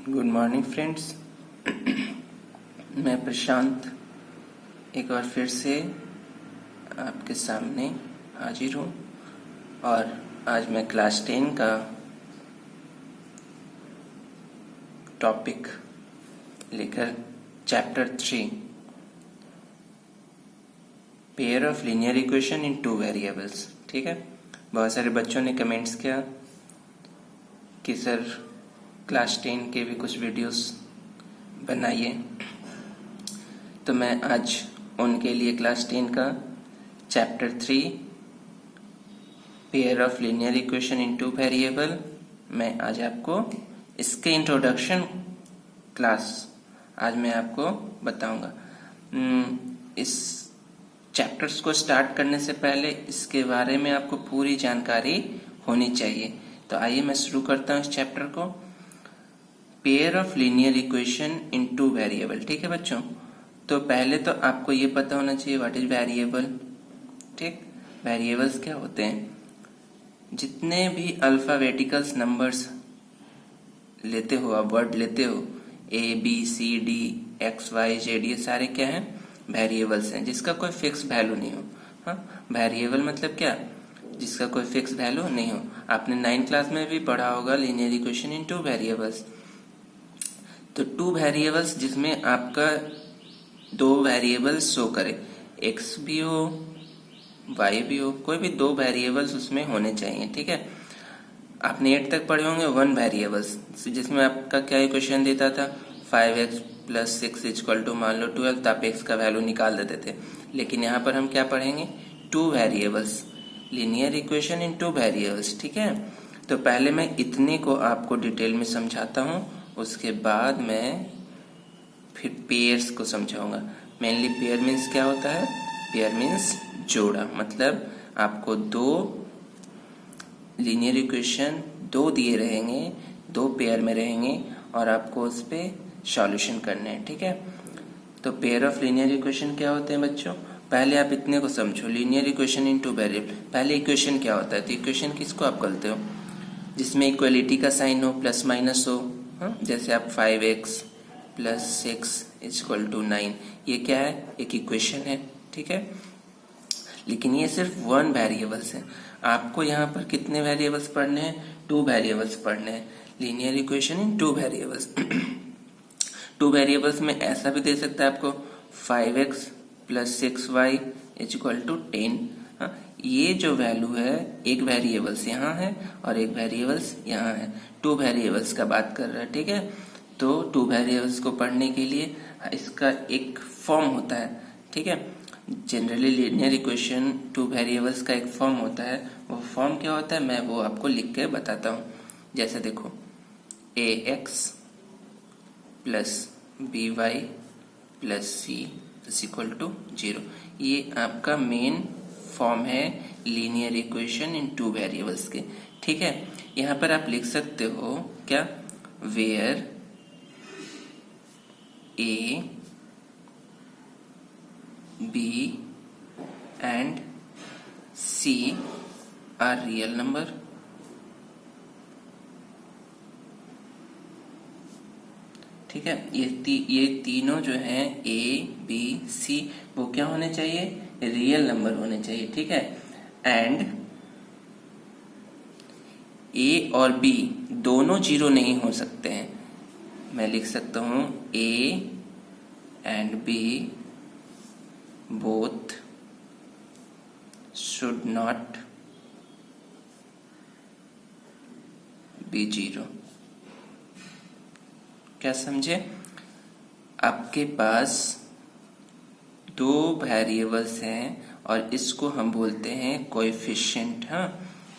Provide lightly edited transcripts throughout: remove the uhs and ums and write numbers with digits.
Good morning friends. मैं प्रशांत एक बार फिर से आपके सामने हाजिर हूँ और आज मैं क्लास 10 का टॉपिक लेकर chapter 3 pair of linear equation in two variables. ठीक है, बहुत सारे बच्चों ने कमेंट्स किया कि सर क्लास 10 के भी कुछ वीडियोस बनाइए, तो मैं आज उनके लिए क्लास 10 का chapter 3 pair of linear equation in two variable मैं आज आपको इसके इंट्रोडक्शन क्लास आज मैं आपको बताऊंगा। इस चैप्टर्स को स्टार्ट करने से पहले इसके बारे में आपको पूरी जानकारी होनी चाहिए। तो आइए मैं शुरू करता हूँ इस चैप्टर को। Pair of linear equation in two variable. ठीक है बच्चों, तो पहले तो आपको ये पता होना चाहिए व्हाट इज वेरिएबल। ठीक, वेरिएबल्स क्या होते हैं? जितने भी अल्फाबेटिकल्स नंबर्स लेते हो, आप वर्ड लेते हो, A B C D X Y Z, ये सारे क्या हैं? वेरिएबल्स हैं जिसका कोई फिक्स वैल्यू नहीं हो। हाँ, वेरिएबल मतलब क्या? जिसका कोई फिक्स वैल्यू नहीं हो। आपने 9th क्लास में भी पढ़ा होगा लीनियर इक्वेशन इन टू वेरिएबल्स। तो टू वेरिएबल्स जिसमें आपका दो वेरिएबल्स शो करे, एक्स भी हो वाई भी हो, कोई भी दो वेरिएबल्स उसमें होने चाहिए। ठीक है, आपने 8 तक पढ़े होंगे वन वेरिएबल्स, जिसमें आपका क्या इक्वेशन देता था 5x + 6 = मान लो 12, तो आप x का वैल्यू निकाल देते थे। लेकिन यहाँ पर हम क्या पढ़ेंगे? टू वेरिएबल्स, लीनियर इक्वेशन इन टू वेरिएबल्स। ठीक है, तो पहले मैं इतने को आपको डिटेल में समझाता हूँ, उसके बाद मैं फिर पेयर्स को समझाऊंगा। मेनली पेयर मीन्स क्या होता है? पेयर मीन्स जोड़ा, मतलब आपको दो लीनियर इक्वेशन दो दिए रहेंगे, दो पेयर में रहेंगे और आपको उस पे सॉल्यूशन करना है। ठीक है, तो पेयर ऑफ लीनियर इक्वेशन क्या होते हैं बच्चों? पहले आप इतने को समझो, लीनियर इक्वेशन इन टू वेरिएबल। पहले इक्वेशन क्या होता है? तो इक्वेशन किसको आप बोलते हो? जिसमें इक्वलिटी का साइन हो, प्लस माइनस हो। हाँ, जैसे आप 5x + 6 = 9, ये क्या है? एक इक्वेशन है। ठीक है, लेकिन ये सिर्फ वन वेरिएबल्स है। आपको यहाँ पर कितने वेरिएबल्स पढ़ने हैं? टू वेरिएबल्स पढ़ने हैं। लीनियर इक्वेशन इन टू वेरिएबल्स। टू वेरिएबल्स में ऐसा भी दे सकता है आपको 5x + 6y = 10। ये जो वैल्यू है, एक वेरिएबल्स यहाँ है और एक वेरिएबल्स यहाँ है। टू वेरिएबल्स का बात कर रहा है। ठीक है, तो टू वेरिएबल्स को पढ़ने के लिए इसका एक फॉर्म होता है। ठीक है, generally linear equation two variables का एक फॉर्म होता है। वो फॉर्म क्या होता है मैं वो आपको लिख के बताता हूँ। जैसे देखो, ax + by + c = 0, ये आपका मेन फॉर्म है linear equation in to variables के। ठीक है, यहाँ पर आप लिख सकते हो क्या? Where a b and c are real number। ठीक है, ये तीनों जो हैं a b c वो क्या होने चाहिए? रियल नंबर होने चाहिए। ठीक है, एंड a और b दोनों जीरो नहीं हो सकते हैं। मैं लिख सकता हूं a and b both should not be 0। क्या समझे? आपके पास दो वेरिएबल्स हैं और इसको हम बोलते हैं कोएफिशिएंट। हाँ,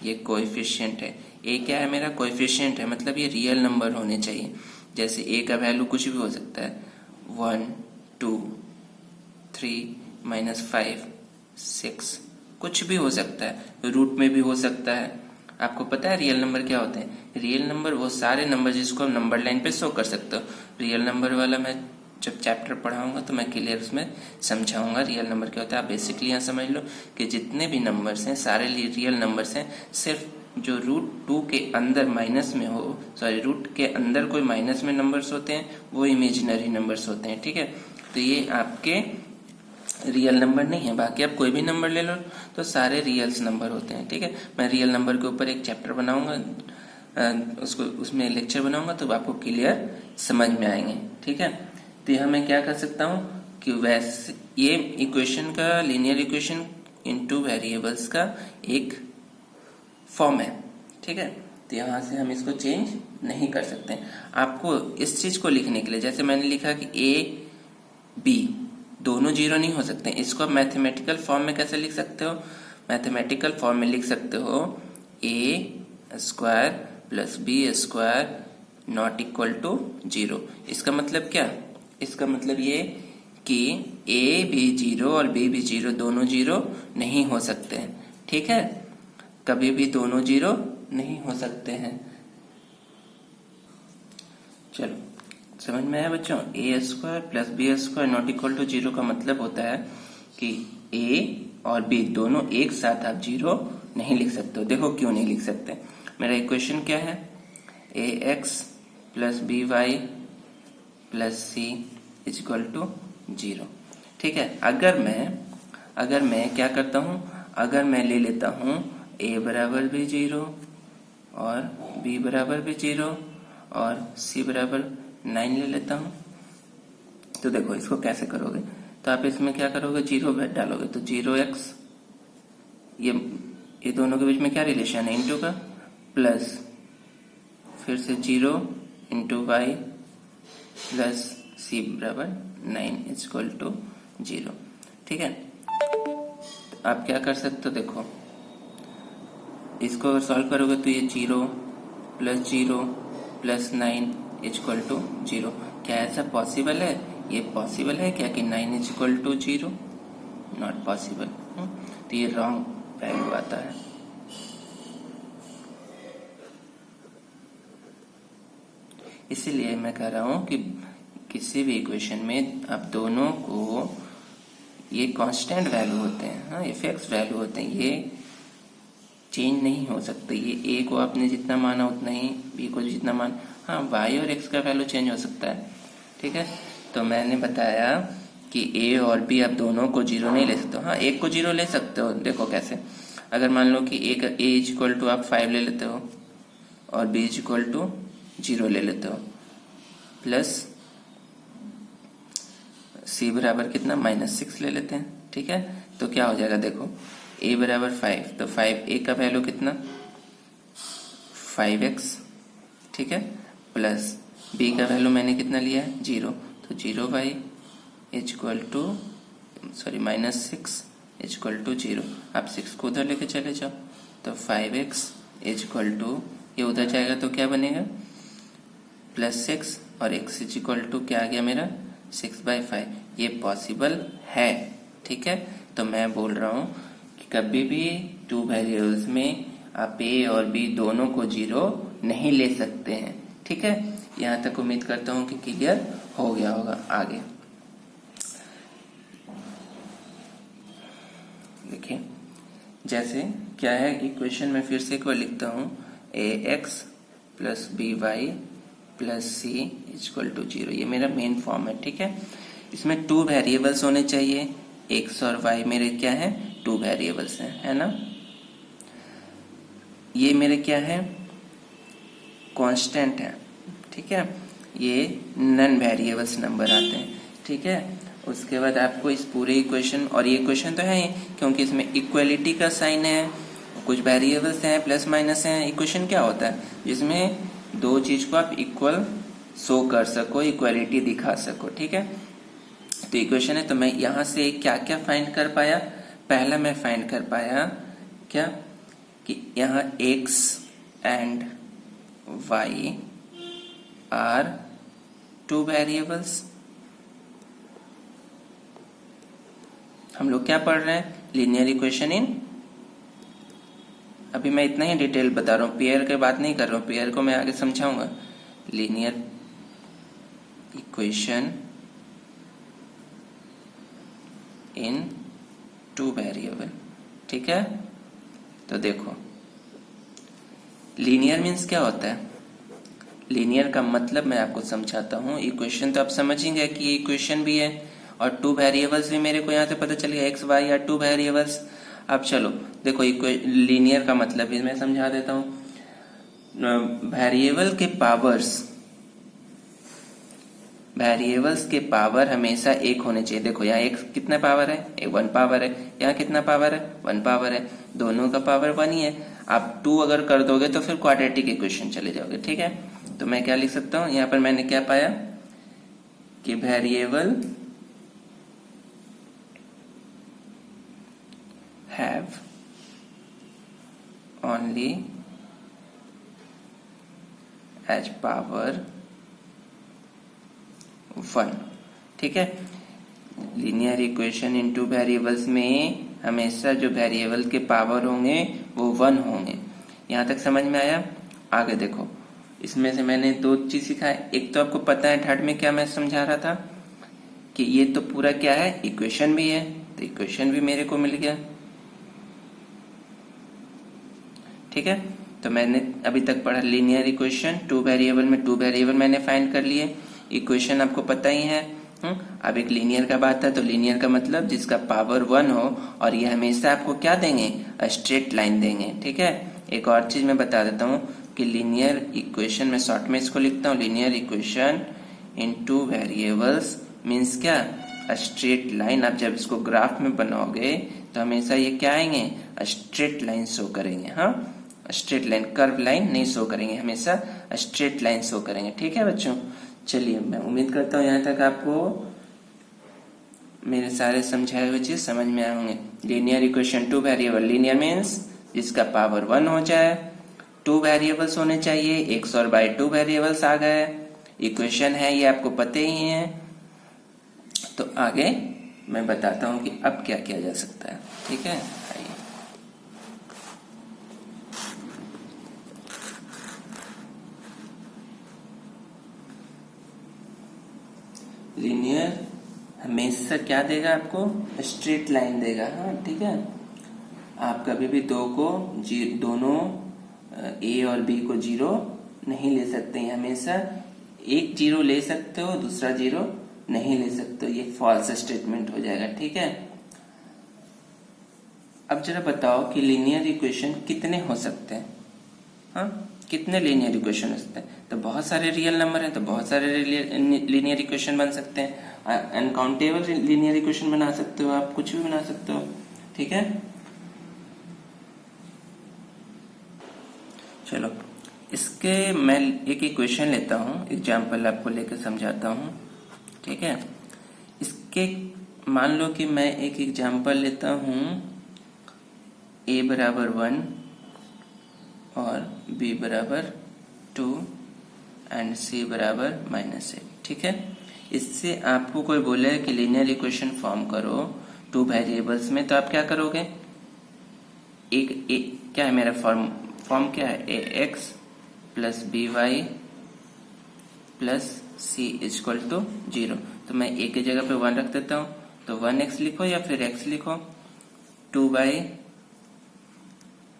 ये कोएफिशिएंट है। ए क्या है? मेरा कोएफिशिएंट है, मतलब ये रियल नंबर होने चाहिए। जैसे ए का वैल्यू कुछ भी हो सकता है, 1 2 3 -5 6, कुछ भी हो सकता है, रूट में भी हो सकता है। आपको पता है रियल नंबर क्या होते हैं? रियल नंबर वो सारे नंबर जिसको हम नंबर लाइन पे शो कर सकते हो। रियल नंबर वाला मैं जब चैप्टर पढ़ाऊंगा तो मैं क्लियर उसमें समझाऊंगा रियल नंबर क्या होता है। आप बेसिकली यहाँ समझ लो कि जितने भी नंबर्स हैं सारे रियल नंबर्स हैं, सिर्फ जो रूट 2 के अंदर माइनस में हो, सॉरी रूट के अंदर कोई माइनस में नंबर्स होते हैं वो इमेजिनरी नंबर्स होते हैं। ठीक है, तो ये आपके रियल नंबर नहीं है। बाकी आप कोई भी नंबर ले लो तो सारे रियल्स नंबर होते हैं। ठीक है, मैं रियल नंबर के ऊपर एक चैप्टर बनाऊंगा, उसको उसमें लेक्चर बनाऊंगा तो आपको क्लियर समझ में आएंगे। ठीक है, तो यहाँ मैं क्या कर सकता हूँ कि वैसे ये इक्वेशन का लीनियर इक्वेशन इनटू वेरिएबल्स का एक फॉर्म है। ठीक है, तो यहाँ से हम इसको चेंज नहीं कर सकते। आपको इस चीज को लिखने के लिए, जैसे मैंने लिखा कि ए बी दोनों जीरो नहीं हो सकते, इसको आप मैथमेटिकल फॉर्म में कैसे लिख सकते हो? मैथमेटिकल फॉर्म में लिख सकते हो A square plus B square not equal to zero. इसका मतलब क्या? इसका मतलब ये कि ए भी जीरो और बी भी जीरो, दोनों जीरो नहीं हो सकते हैं। ठीक है, कभी भी दोनों जीरो नहीं हो सकते हैं। चलो समझ में आया बच्चों? A square plus B square not equal to zero का मतलब होता है कि ए और बी दोनों एक साथ आप जीरो नहीं लिख सकते हो। देखो क्यों नहीं लिख सकते। मेरा इक्वेशन क्या है? A X plus B Y plus C is equal to zero. ठीक है, अगर मैं क्या करता हूं, अगर मैं ले लेता हूं ए बराबर भी जीरो और बी बराबर भी जीरो और सी बराबर 9 ले लेता हूं, तो देखो इसको कैसे करोगे। तो आप इसमें क्या करोगे, जीरो डालोगे तो जीरो एक्स, ये दोनों के बीच में क्या रिलेशन है, इनटू का, प्लस फिर से जीरो इंटू वाई प्लस सी बराबर 9 इज इक्वल टू जीरो। ठीक है, तो आप क्या कर सकते हो, देखो इसको अगर सॉल्व करोगे तो ये zero plus 9 is equal to zero. क्या ऐसा पॉसिबल है? ये पॉसिबल है क्या कि 9 is equal to zero? Not possible. तो ये रॉन्ग वैल्यू आता है। इसीलिए मैं कह रहा हूं कि किसी भी इक्वेशन में आप दोनों को, ये कांस्टेंट वैल्यू होते हैं, हाँ ये फिक्स वैल्यू होते हैं, ये चेंज नहीं हो सकते। ये ए को आपने जितना माना उतना ही बी को जितना माना, हाँ वाई और एक्स का वैल्यू चेंज हो सकता है। ठीक है, तो मैंने बताया कि ए और बी आप दोनों को जीरो नहीं ले सकते हो। हाँ एक को जीरो ले सकते हो। देखो कैसे, अगर मान लो कि ए इज इक्वल टू आप 5 ले लेते हो और B is equal to zero ले लेते हो, प्लस सी बराबर कितना -6 ले लेते हैं। ठीक है, तो क्या हो जाएगा, देखो a बराबर 5, तो 5a का वैल्यू कितना 5x। ठीक है, प्लस b का वैल्यू मैंने कितना लिया है 0, तो 0y is equal to -6 is equal to 0। आप 6 को उधर लेके चले जाओ तो 5x इज इक्वल टू, ये उधर जाएगा तो क्या बनेगा +6 और x इज इक्वल टू क्या आ गया मेरा 6/5। ये पॉसिबल है। ठीक है, तो मैं बोल रहा हूं कि कभी भी टू वेरिएबल्स में आप a और b दोनों को जीरो नहीं ले सकते हैं। ठीक है, यहां तक उम्मीद करता हूं कि क्लियर हो गया होगा। आगे देखिए, जैसे क्या है इक्वेशन में फिर से एक बार लिखता हूं, ax plus by plus C is equal to 0। ये मेरा मेन फॉर्म है। ठीक है, इसमें 2 वेरिएबल्स होने चाहिए, x और y मेरे क्या है 2 वेरिएबल्स हैं, है ना। ये मेरे क्या है कांस्टेंट है। ठीक है, ये नन वेरिएबल्स नंबर आते हैं। ठीक है, उसके बाद आपको इस पूरे इक्वेशन, और ये इक्वेशन तो है ही क्योंकि इसमें इक्वलिटी का साइन है, कुछ वेरिएबल्स हैं प्लस माइनस हैं। इक्वेशन क्या होता है जिसमें दो चीज को आप इक्वल शो कर सको, इक्वलिटी दिखा सको। ठीक है, तो इक्वेशन है। तो मैं यहां से क्या क्या फाइंड कर पाया, पहला मैं फाइंड कर पाया क्या कि यहाँ x and y are 2 variables. हम लोग क्या पढ़ रहे हैं, लीनियर इक्वेशन इन, अभी मैं इतना ही डिटेल बता रहा हूँ, पेयर की बात नहीं कर रहा हूँ, पेयर को मैं आगे समझाऊंगा। Linear equation in 2 variable. ठीक है, तो देखो लीनियर मीन्स क्या होता है? लीनियर का मतलब मैं आपको समझाता हूँ। इक्वेशन तो आप समझेंगे कि ये इक्वेशन भी है और टू वेरिएबल्स भी मेरे को यहाँ से पता चल गया, एक्स वाई या टू वेरिएबल्स। अब चलो देखो लीनियर का मतलब भी मैं समझा देता हूँ। वेरिएबल्स के पावर हमेशा एक होने चाहिए। देखो यहाँ एक कितना पावर है? एक 1 पावर है। यहाँ कितना पावर है? 1 पावर है। दोनों का पावर 1 ही है। आप 2 अगर कर दोगे तो फिर क्वाड्रेटिक इक्वेशन चले जाओगे। ठीक है, तो मैं क्या लिख सकता हूँ यहाँ पर? मैंने क्या पाया कि variable have only as power 1। ठीक है, लीनियर इक्वेशन इनटू वेरिएबल्स में हमेशा जो वेरिएबल के पावर होंगे वो 1 होंगे। यहां तक समझ में आया? आगे देखो, इसमें से मैंने 2 चीज सिखाया। एक तो आपको पता है थर्ड में क्या मैं समझा रहा था कि ये तो पूरा क्या है? इक्वेशन भी है, तो इक्वेशन भी मेरे को मिल गया। ठीक है, तो मैंने अभी तक पढ़ा लीनियर इक्वेशन, 2 वेरिएबल में 2 वेरिएबल मैंने फाइंड कर लिए। इक्वेशन आपको पता ही है। अब एक लीनियर का बात है, तो लीनियर का मतलब जिसका पावर 1 हो और ये हमेशा आपको क्या देंगे? स्ट्रेट लाइन देंगे। ठीक है, एक और चीज मैं बता देता हूँ कि लीनियर इक्वेशन में शॉर्ट में इसको लिखता हूँ, linear equation in 2 variables means क्या? Straight line. आप जब इसको ग्राफ में बनाओगे तो हमेशा ये क्या आएंगे? स्ट्रेट लाइन शो करेंगे। हाँ, स्ट्रेट लाइन, कर्व लाइन नहीं शो करेंगे, हमेशा स्ट्रेट लाइन शो करेंगे। ठीक है बच्चों, चलिए मैं उम्मीद करता हूँ यहाँ तक आपको मेरे सारे समझाए हुए चीज समझ में आए होंगे। Linear equation 2 variable, linear means जिसका पावर 1 हो जाए, 2 वेरिएबल्स होने चाहिए, x और y 2 वेरिएबल्स आ गए। इक्वेशन है ये आपको पते ही है। तो आगे मैं बताता हूँ कि अब क्या किया जा सकता है। ठीक है, आइए। लीनियर हमेशा क्या देगा आपको? स्ट्रेट लाइन देगा। हाँ ठीक है, आप कभी भी दोनों ए और बी को 0 नहीं ले सकते हैं। हमेशा एक 0 ले सकते हो, दूसरा 0 नहीं ले सकते हो। ये फॉल्स स्टेटमेंट हो जाएगा। ठीक है, अब जरा बताओ कि लीनियर इक्वेशन कितने हो सकते हैं? हाँ, कितने लीनियर इक्वेशन हो सकते हैं? तो बहुत सारे रियल नंबर हैं, तो बहुत सारे लीनियर इक्वेशन बन सकते हैं। अनकाउंटेबल लीनियर इक्वेशन बना सकते हो, आप कुछ भी बना सकते हो। ठीक है, चलो इसके मैं एक इक्वेशन लेता हूँ, एग्जाम्पल आपको लेकर समझाता हूँ। ठीक है, इसके मान लो कि मैं एक एग्जाम्पल लेता हूँ, a बराबर 1 और b बराबर 2 एंड c बराबर -8। ठीक है, इससे आपको कोई बोले कि लीनियर इक्वेशन फॉर्म करो 2 वेरिएबल्स में, तो आप क्या करोगे? क्या है मेरा फॉर्म क्या है? ax plus by plus c equal to 0। तो मैं a की जगह पे 1 रख देता हूँ, तो 1x लिखो या फिर x लिखो। 2y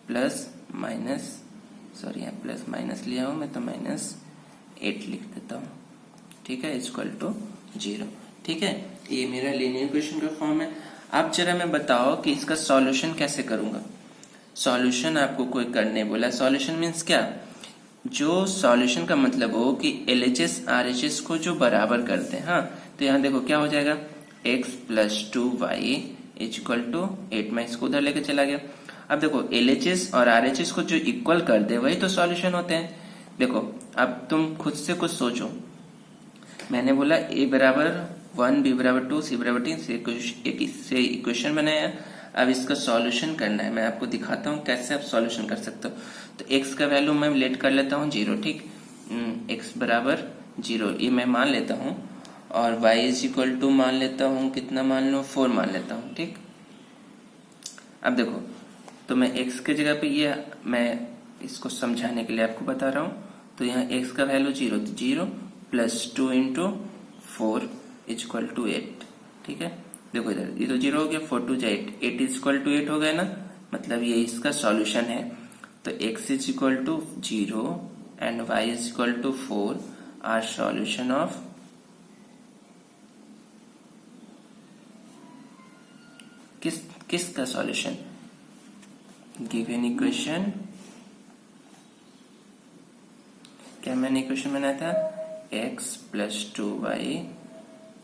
प्लस माइनस, सॉरी यहाँ प्लस माइनस लिया हूँ मैं, तो -8 लिख देता हूँ। ठीक है, इक्वल टू 0। ठीक है, ये मेरा लीनियर इक्वेशन का फॉर्म है। अब जरा मैं बताओ कि इसका सॉल्यूशन कैसे करूंगा। सॉल्यूशन आपको कोई करने बोला। सॉल्यूशन मीन्स क्या? जो सॉल्यूशन का मतलब हो कि LHS RHS को जो बराबर करते हैं। हाँ, तो यहाँ देखो क्या हो जाएगा? x plus 2y equal to 8। मैं इसको उधर लेके चला गया। अब देखो LHS और RHS को जो इक्वल कर दे वही तो सॉल्यूशन होते हैं। देखो अब तुम खुद से कुछ सोचो। मैंने बोला a बराबर 1, b बराबर 2, c बराबर 3 से इक्वेशन बनाया। अब इसका सॉल्यूशन करना है। मैं आपको दिखाता हूँ कैसे आप सॉल्यूशन कर सकते हो। तो x का वैल्यू मैं लेट कर लेता हूँ 0। ठीक, x बराबर 0 ये मैं मान लेता हूँ, और y इज इक्वल टू मान लेता हूँ, कितना मान लो? 4 मान लेता हूँ। ठीक, अब देखो तो मैं x की जगह पे ये मैं इसको समझाने के लिए आपको बता रहा हूँ। तो यहाँ x का वैल्यू 0, तो 0 प्लस 2 इंटू 4 इक्वल टू 8। ठीक है, देखो इधर ये तो 0 हो गया, 4 2 8, 8 इक्वल टू 8 हो गया ना, मतलब ये इसका सॉल्यूशन है। तो x is equal to 0 and y is equal to 4 are solution of किसका सॉल्यूशन? गिवन इक्वेशन, क्या मैंने इक्वेशन बनाया था? x plus 2y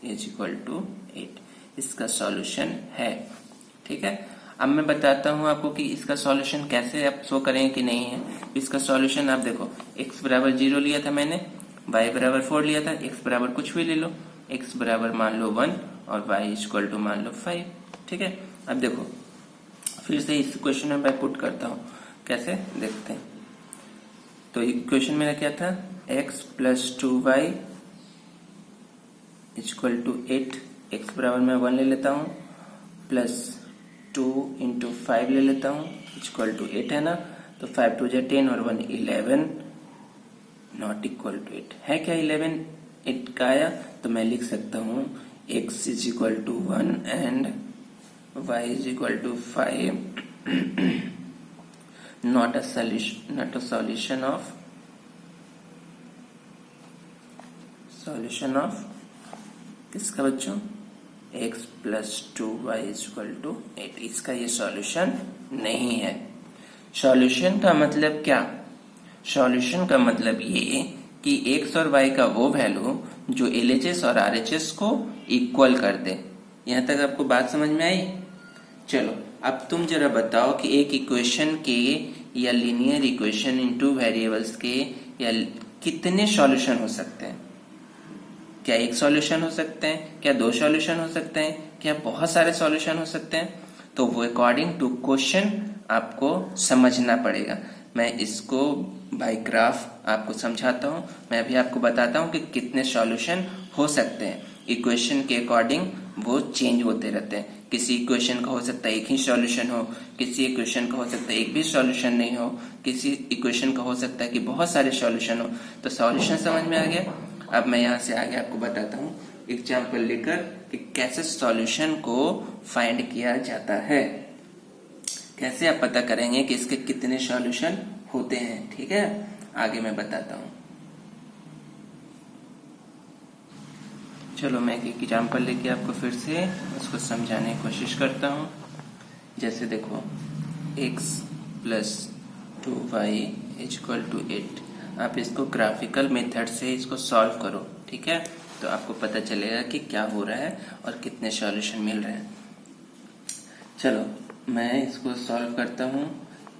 is equal to 8, इसका सॉल्यूशन है। ठीक है, अब मैं बताता हूं आपको कि इसका सॉल्यूशन कैसे आप शो करेंगे कि नहीं है। इसका सॉल्यूशन आप देखो, x बराबर 0 लिया था मैंने, y बराबर 4 लिया था, x बराबर कुछ भी ले लो, x बराबर मान लो 1 और y इक्वल टू मान लो 5। ठीक है, अब देखो फिर से इस क्वेश्चन में मैं पुट करता हूँ, कैसे देखते हैं। तो इक्वेशन मेरा क्या था? x plus 2y equal to 8, x बराबर मैं 1 ले लेता हूँ, प्लस 2 इंटू 5 ले लेता हूँ, इक्वल टू 8 है ना। तो 5 2 जा 10 और 1 11, नॉट इक्वल टू 8 है क्या? 11 8 का आया, तो मैं लिख सकता हूँ x is equal to 1 and y is equal to 5, not a solution of किसका बच्चों? x plus 2y is equal to 8, इसका ये सॉल्यूशन नहीं है। सॉल्यूशन का मतलब क्या? सॉल्यूशन का मतलब ये कि x और y का वो वैल्यू जो LHS और RHS को इक्वल कर दे। यहां तक आपको बात समझ में आई? चलो अब तुम जरा बताओ कि एक इक्वेशन के या linear equation in to variables के या कितने सॉल्यूशन हो सकते हैं? क्या एक सॉल्यूशन हो सकते हैं? क्या दो सॉल्यूशन हो सकते हैं? क्या बहुत सारे सॉल्यूशन हो सकते हैं? तो वो अकॉर्डिंग टू क्वेश्चन आपको समझना पड़ेगा। मैं इसको बाय ग्राफ आपको समझाता हूँ। मैं अभी आपको बताता हूँ कि कितने सॉल्यूशन हो सकते हैं। इक्वेशन के अकॉर्डिंग वो चेंज होते रहते हैं। किसी इक्वेशन का हो सकता है एक ही सॉल्यूशन हो, किसी इक्वेशन का हो सकता है एक भी सॉल्यूशन नहीं हो, किसी इक्वेशन का हो सकता है कि बहुत सारे सॉल्यूशन हो। तो सॉल्यूशन समझ में आ गया। अब मैं यहाँ से आगे आपको बताता हूँ एग्जाम्पल लेकर कि कैसे सॉल्यूशन को फाइंड किया जाता है। कैसे आप पता करेंगे कि इसके कितने सॉल्यूशन होते हैं। ठीक है, आगे मैं बताता हूँ। चलो मैं एक एग्जाम्पल लेके आपको फिर से उसको समझाने की कोशिश करता हूँ। जैसे देखो x plus 2y equal to 8, आप इसको ग्राफिकल मेथड से इसको सॉल्व करो। ठीक है, तो आपको पता चलेगा कि क्या हो रहा है और कितने सॉल्यूशन मिल रहे हैं। चलो मैं इसको सॉल्व करता हूँ।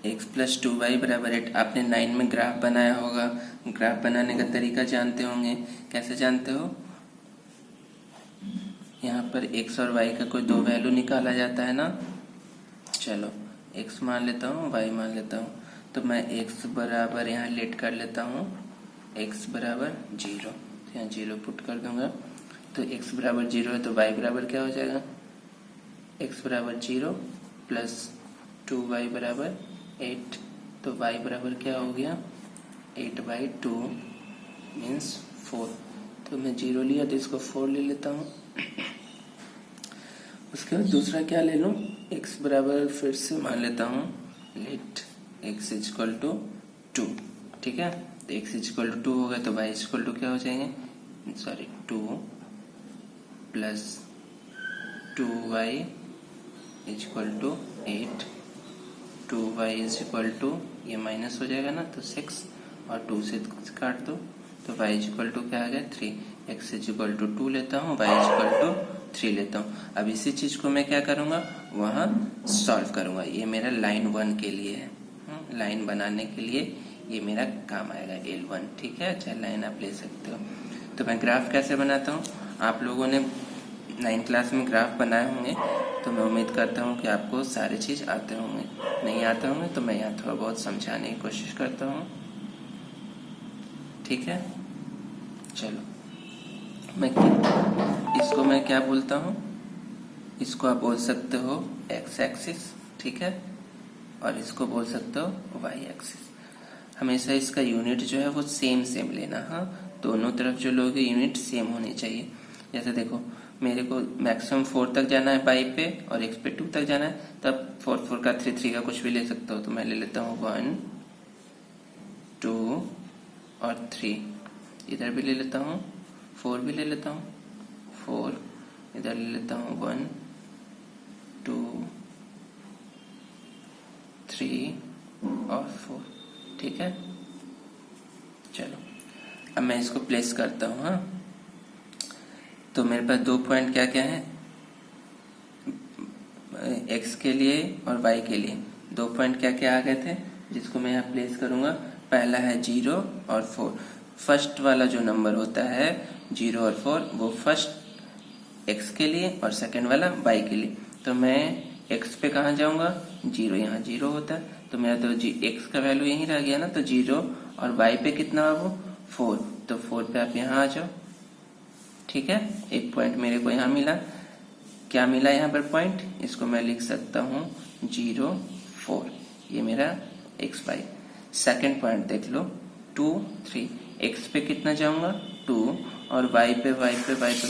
x प्लस 2y बराबर 8, आपने 9 में ग्राफ बनाया होगा। ग्राफ बनाने का तरीका जानते होंगे। कैसे जानते हो? यहाँ पर x और y का कोई दो वैल्यू निकाला जाता है ना। चलो x मान लेता हूँ, y मान लेता हूँ। तो मैं x बराबर यहाँ लेट कर लेता हूँ, x बराबर 0, यहाँ 0 पुट कर दूंगा। तो x बराबर 0 है तो y बराबर क्या हो जाएगा? x बराबर 0 प्लस 2y बराबर 8, तो y बराबर क्या हो गया? 8/2 मीन्स 4। तो मैं 0 लिया तो इसको 4 ले लेता हूँ। उसके बाद दूसरा क्या ले लूँ? x बराबर फिर से मान लेता हूँ, लेट x इक्वल टू 2। ठीक है, तो x इक्वल टू 2 हो गया तो y इक्वल टू क्या हो जाएंगे? Sorry 2 plus 2y equal to 8, 2y equal to ये माइनस हो जाएगा ना, तो 6 और 2 से काट दो तो y इक्वल टू क्या आ गया? 3। x इक्वल टू 2 लेता हूँ, y इक्वल टू 3 लेता हूँ। अब इसी चीज को मैं क्या करूंगा? वहां सॉल्व करूंगा। ये मेरा लाइन 1 के लिए है, लाइन बनाने के लिए ये मेरा काम आएगा L1। ठीक है, चाहे लाइन आप ले सकते हो। तो मैं ग्राफ कैसे बनाता हूँ? आप लोगों ने 9th क्लास में ग्राफ बनाए होंगे, तो मैं उम्मीद करता हूँ कि आपको सारे चीज आते होंगे। नहीं आते होंगे तो मैं यहाँ थोड़ा बहुत समझाने की कोशिश करता हूँ। ठीक है, चलो इसको मैं क्या बोलता हूँ? इसको आप बोल सकते हो x एक्सिस। ठीक है, और इसको बोल सकते हो y एक्सिस। हमेशा इसका यूनिट जो है वो सेम लेना। हाँ, दोनों तरफ जो लोगे यूनिट सेम होनी चाहिए। जैसे देखो मेरे को मैक्सिमम 4 तक जाना है y पे और x पे 2 तक जाना है, तब 4 4 का 3 3 का कुछ भी ले सकता हो। तो मैं ले लेता हूँ 1 2 और 3, इधर भी ले लेता हूँ, 4 भी ले लेता हूँ, 4 इधर ले लेता हूँ, 1 2 3 और 4। ठीक है, चलो अब मैं इसको प्लेस करता हूँ। हाँ, तो मेरे पास 2 पॉइंट क्या क्या है, x के लिए और y के लिए 2 पॉइंट क्या क्या आ गए थे, जिसको मैं यहाँ प्लेस करूँगा। पहला है 0 और 4। फर्स्ट वाला जो नंबर होता है 0 और 4, वो फर्स्ट x के लिए और सेकंड वाला y के लिए। तो मैं x पे कहाँ जाऊँगा, 0, यहाँ 0 होता है, तो मेरा तो x का वैल्यू यहीं रह गया ना, तो 0 और y पे कितना है वो 4, तो 4 पे आप यहाँ आ जाओ। ठीक है, एक पॉइंट मेरे को यहाँ मिला। क्या मिला यहाँ पर पॉइंट, इसको मैं लिख सकता हूँ 0 4, ये मेरा x y। सेकंड पॉइंट देख लो 2 3, x पे कितना जाऊंगा 2 और y पे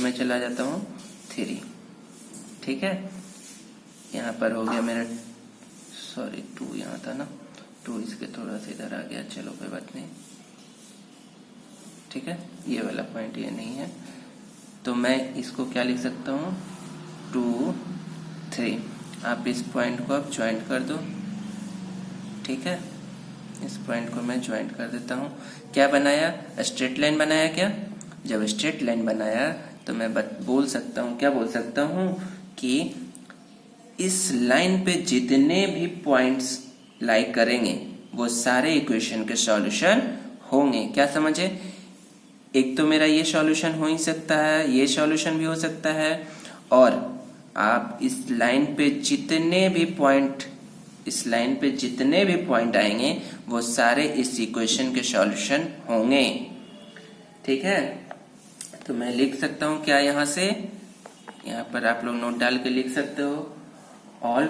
मैं चला जाता हूँ 3। ठीक है, यहाँ पर हो गया मेरा, सॉरी 2 यहाँ था ना, 2 इसके थोड़ा सा इधर आ गया, चलो कोई बात नहीं। ठीक है, ये वाला पॉइंट ये नहीं है, तो मैं इसको क्या लिख सकता हूँ 2 3। आप इस पॉइंट को अब ज्वाइंट कर दो। ठीक है, इस पॉइंट को मैं ज्वाइंट कर देता हूँ। क्या बनाया, स्ट्रेट लाइन बनाया। क्या, जब स्ट्रेट लाइन बनाया तो मैं बोल सकता हूँ, क्या बोल सकता हूँ कि इस लाइन पे जितने भी पॉइंट्स लाई करेंगे वो सारे इक्वेशन के सॉल्यूशन होंगे। क्या समझे, एक तो मेरा ये सॉल्यूशन हो ही सकता है, ये सॉल्यूशन भी हो सकता है, और आप इस लाइन पे जितने भी पॉइंट आएंगे वो सारे इस इक्वेशन के सॉल्यूशन होंगे। ठीक है, तो मैं लिख सकता हूं क्या, यहां से, यहां पर आप लोग नोट डाल के लिख सकते हो, all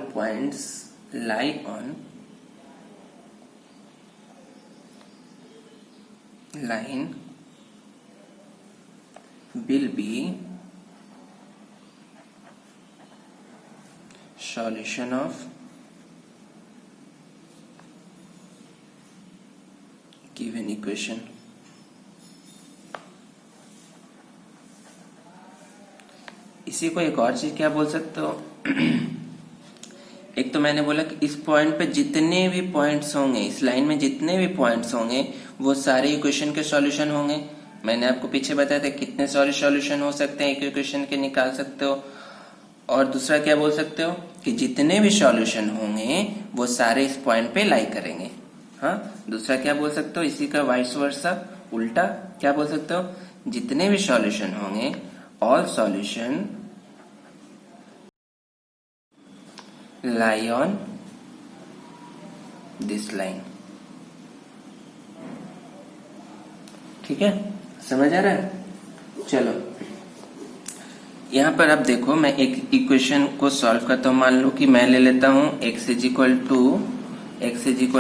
points lie on line will be solution of given equation। इसी को एक और चीज क्या बोल सकते हो एक तो मैंने बोला कि इस पॉइंट पे जितने भी पॉइंट्स होंगे, इस लाइन में जितने भी पॉइंट्स होंगे वो सारे इक्वेशन के सॉल्यूशन होंगे। मैंने आपको पीछे बताया था कितने सारे सॉल्यूशन हो सकते हैं एक इक्वेशन के, निकाल सकते हो। और दूसरा क्या बोल सकते हो कि जितने भी सॉल्यूशन होंगे वो सारे इस पॉइंट पे लाई करेंगे। हाँ, दूसरा क्या बोल सकते हो, इसी का वाइस वर्सा, उल्टा क्या बोल सकते हो, जितने भी सॉल्यूशन होंगे, all solution lie on this line। ठीक है, समझ आ रहा है। चलो यहां पर आप देखो, मैं एक इक्वेशन को सॉल्व करता हूं। मान लो कि मैं ले लेता हूं x इज इक्वल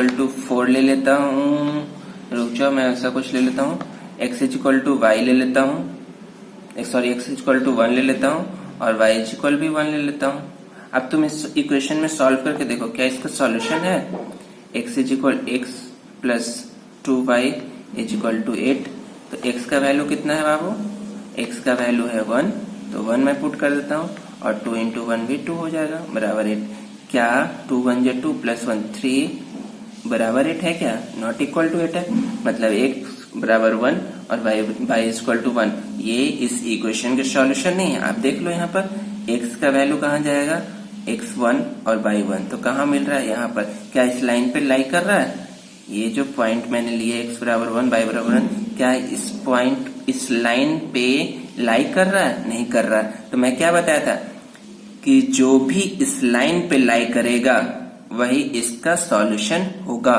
टू 4 ले लेता हूं, रुक जाओ मैं ऐसा कुछ ले लेता हूं, x is equal to y ले लेता हूं, sorry x is equal to 1 ले लेता हूं और y इज इक्वल भी 1 ले लेता हूं। अब तुम इस इक्वेशन में सॉल्व करके देखो क्या इसका सॉल्यूशन है। x is equal x plus 2y is equal to 8, तो x का वैल्यू कितना है बाबू, x का वैल्यू है 1, तो 1 मैं पुट कर देता हूँ और 2 इंटू 1 भी 2 हो जाएगा बराबर 8। क्या 2 1 जा 2 प्लस 1 3 बराबर 8 है क्या, नॉट इक्वल टू 8 है, मतलब x बराबर 1 और y इज इक्वल टू 1, ये इस इक्वेशन के सॉल्यूशन नहीं है। आप देख लो यहाँ पर x का वैल्यू कहाँ जाएगा, x1 और y1, तो कहाँ मिल रहा है यहाँ पर, क्या इस लाइन पे लाई कर रहा है। ये जो पॉइंट मैंने लिए x बराबर 1 y बराबर 1, क्या इस लाइन पे लाई कर रहा है, नहीं कर रहा है। तो मैं क्या बताया था कि जो भी इस लाइन पे लाई करेगा वही इसका सॉल्यूशन होगा।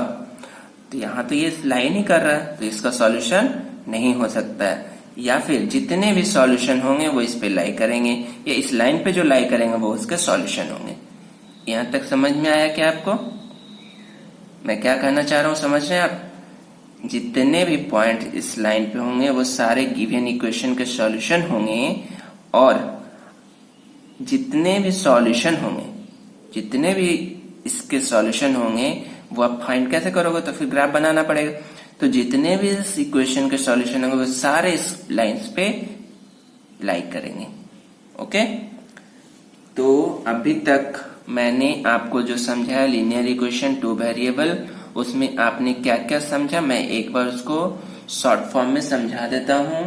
तो यहाँ तो ये इस लाइन ही कर रहा है, तो इसका सॉल्यूशन नहीं हो सकता है। या फिर जितने भी सॉल्यूशन होंगे वो इस पे लाई करेंगे, या इस लाइन पे जो लाई करेंगे वो उसके सॉल्यूशन होंगे। यहाँ तक समझ में आया क्या आपको, मैं क्या कहना चाह रहा हूँ, समझ रहे हैं आप। जितने भी पॉइंट इस लाइन पे होंगे वो सारे गिवन इक्वेशन के सॉल्यूशन होंगे, और जितने भी सॉल्यूशन होंगे जितने भी इसके सॉल्यूशन होंगे वो आप फाइंड कैसे करोगे, तो फिर ग्राफ बनाना पड़ेगा। तो जितने भी इस इक्वेशन के सॉल्यूशन होंगे वो सारे इस लाइंस पे लाइक करेंगे। ओके, तो अभी तक मैंने आपको जो समझाया लीनियर इक्वेशन टू वेरिएबल, उसमें आपने क्या क्या समझा, मैं एक बार उसको शॉर्ट फॉर्म में समझा देता हूं।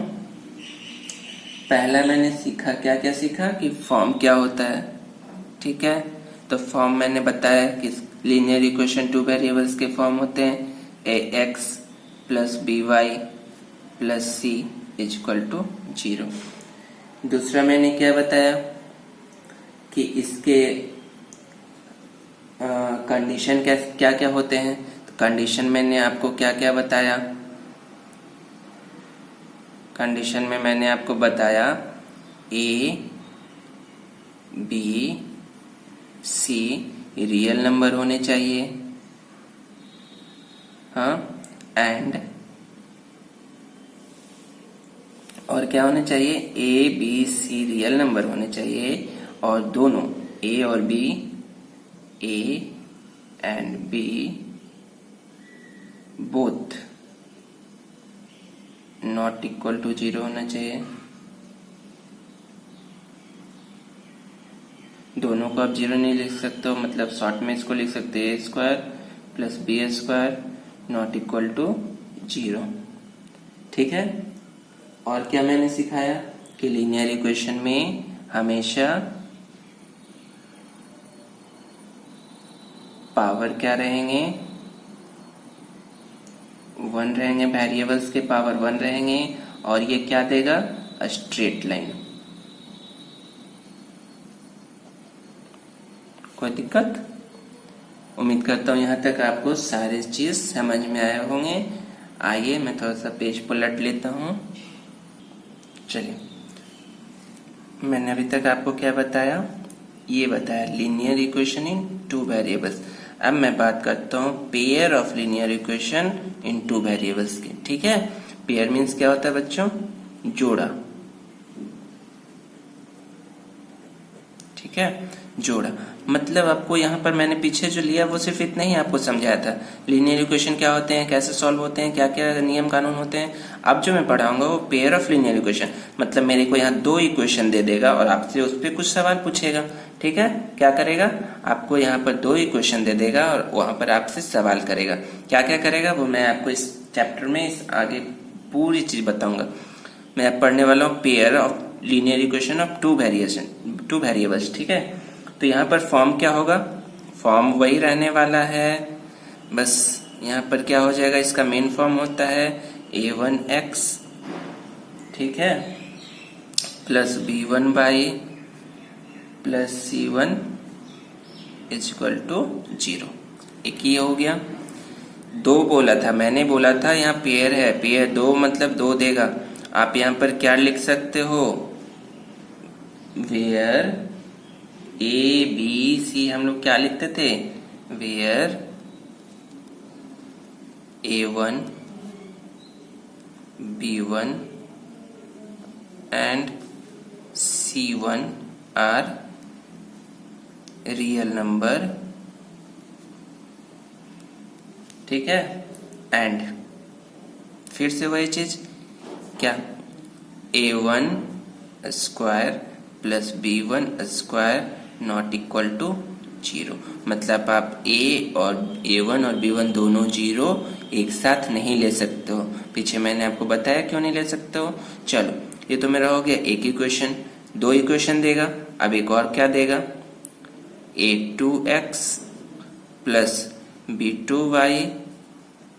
पहला मैंने सीखा, क्या क्या सीखा कि फॉर्म क्या होता है। ठीक है, तो फॉर्म मैंने बताया कि लीनियर इक्वेशन टू वेरिएबल्स के फॉर्म होते हैं ax plus by plus c equal to 0। दूसरा मैंने क्या बताया कि इसके कंडीशन क्या क्या होते हैं। तो कंडीशन मैंने आपको क्या क्या बताया, कंडीशन में मैंने आपको बताया a b c real number होने चाहिए, हाँ, एंड और क्या होने चाहिए, a b c real number होने चाहिए और दोनों a और b, a and b both not equal to 0 होना चाहिए। दोनों को आप 0 नहीं लिख सकते हो, मतलब शॉर्ट में इसको लिख सकते हैं a square plus b square not equal to 0। ठीक है, और क्या मैंने सिखाया कि लीनियर इक्वेशन में हमेशा पावर क्या रहेंगे, 1 रहेंगे, वेरिएबल्स के पावर 1 रहेंगे, और ये क्या देगा, स्ट्रेट लाइन। कोई दिक्कत? उम्मीद करता हूं यहां तक आपको सारी चीज समझ में आए होंगे। आइए मैं थोड़ा सा पेज पलट लेता हूं। चलिए, मैंने अभी तक आपको क्या बताया, ये बताया लीनियर इक्वेशन इन टू वेरिएबल्स। अब मैं बात करता हूं pair of linear equation in two variables की। ठीक है, पेयर मीन्स क्या होता है बच्चों, जोड़ा। ठीक है, जोड़ा मतलब आपको यहाँ पर मैंने पीछे जो लिया वो सिर्फ इतना ही आपको समझाया था, लीनियर इक्वेशन क्या होते हैं, कैसे सॉल्व होते हैं, क्या क्या नियम कानून होते हैं। अब जो मैं पढ़ाऊंगा वो पेयर ऑफ लीनियर इक्वेशन, मतलब मेरे को यहाँ 2 इक्वेशन दे देगा और आपसे उस पर कुछ सवाल पूछेगा। ठीक है, क्या करेगा, आपको यहाँ पर 2 इक्वेशन दे देगा और वहां पर आपसे सवाल करेगा। क्या क्या करेगा वो मैं आपको इस चैप्टर में इस आगे पूरी चीज बताऊंगा। मैं पढ़ने वाला हूँ pair of linear equation of two variables. ठीक है, तो यहाँ पर फॉर्म क्या होगा, फॉर्म वही रहने वाला है, बस यहाँ पर क्या हो जाएगा, इसका मेन फॉर्म होता है a1x, ठीक है, plus b1y plus c1 equal to 0। एक ये हो गया। 2 बोला था, मैंने बोला था यहाँ पेयर है, पेयर 2 मतलब 2 देगा। आप यहाँ पर क्या लिख सकते हो, वेयर ए बी सी, हम लोग क्या लिखते थे, where a1 b1 and c1 are real number. ठीक है, एंड फिर से वही चीज, क्या, a1 square plus b1 square not equal to 0। मतलब आप a1 और b1 दोनों 0 एक साथ नहीं ले सकते हो। पीछे मैंने आपको बताया क्यों नहीं ले सकते हो। चलो, ये तो मेरा हो गया एक इक्वेशन। 2 इक्वेशन देगा, अब एक और क्या देगा, a2x plus b2y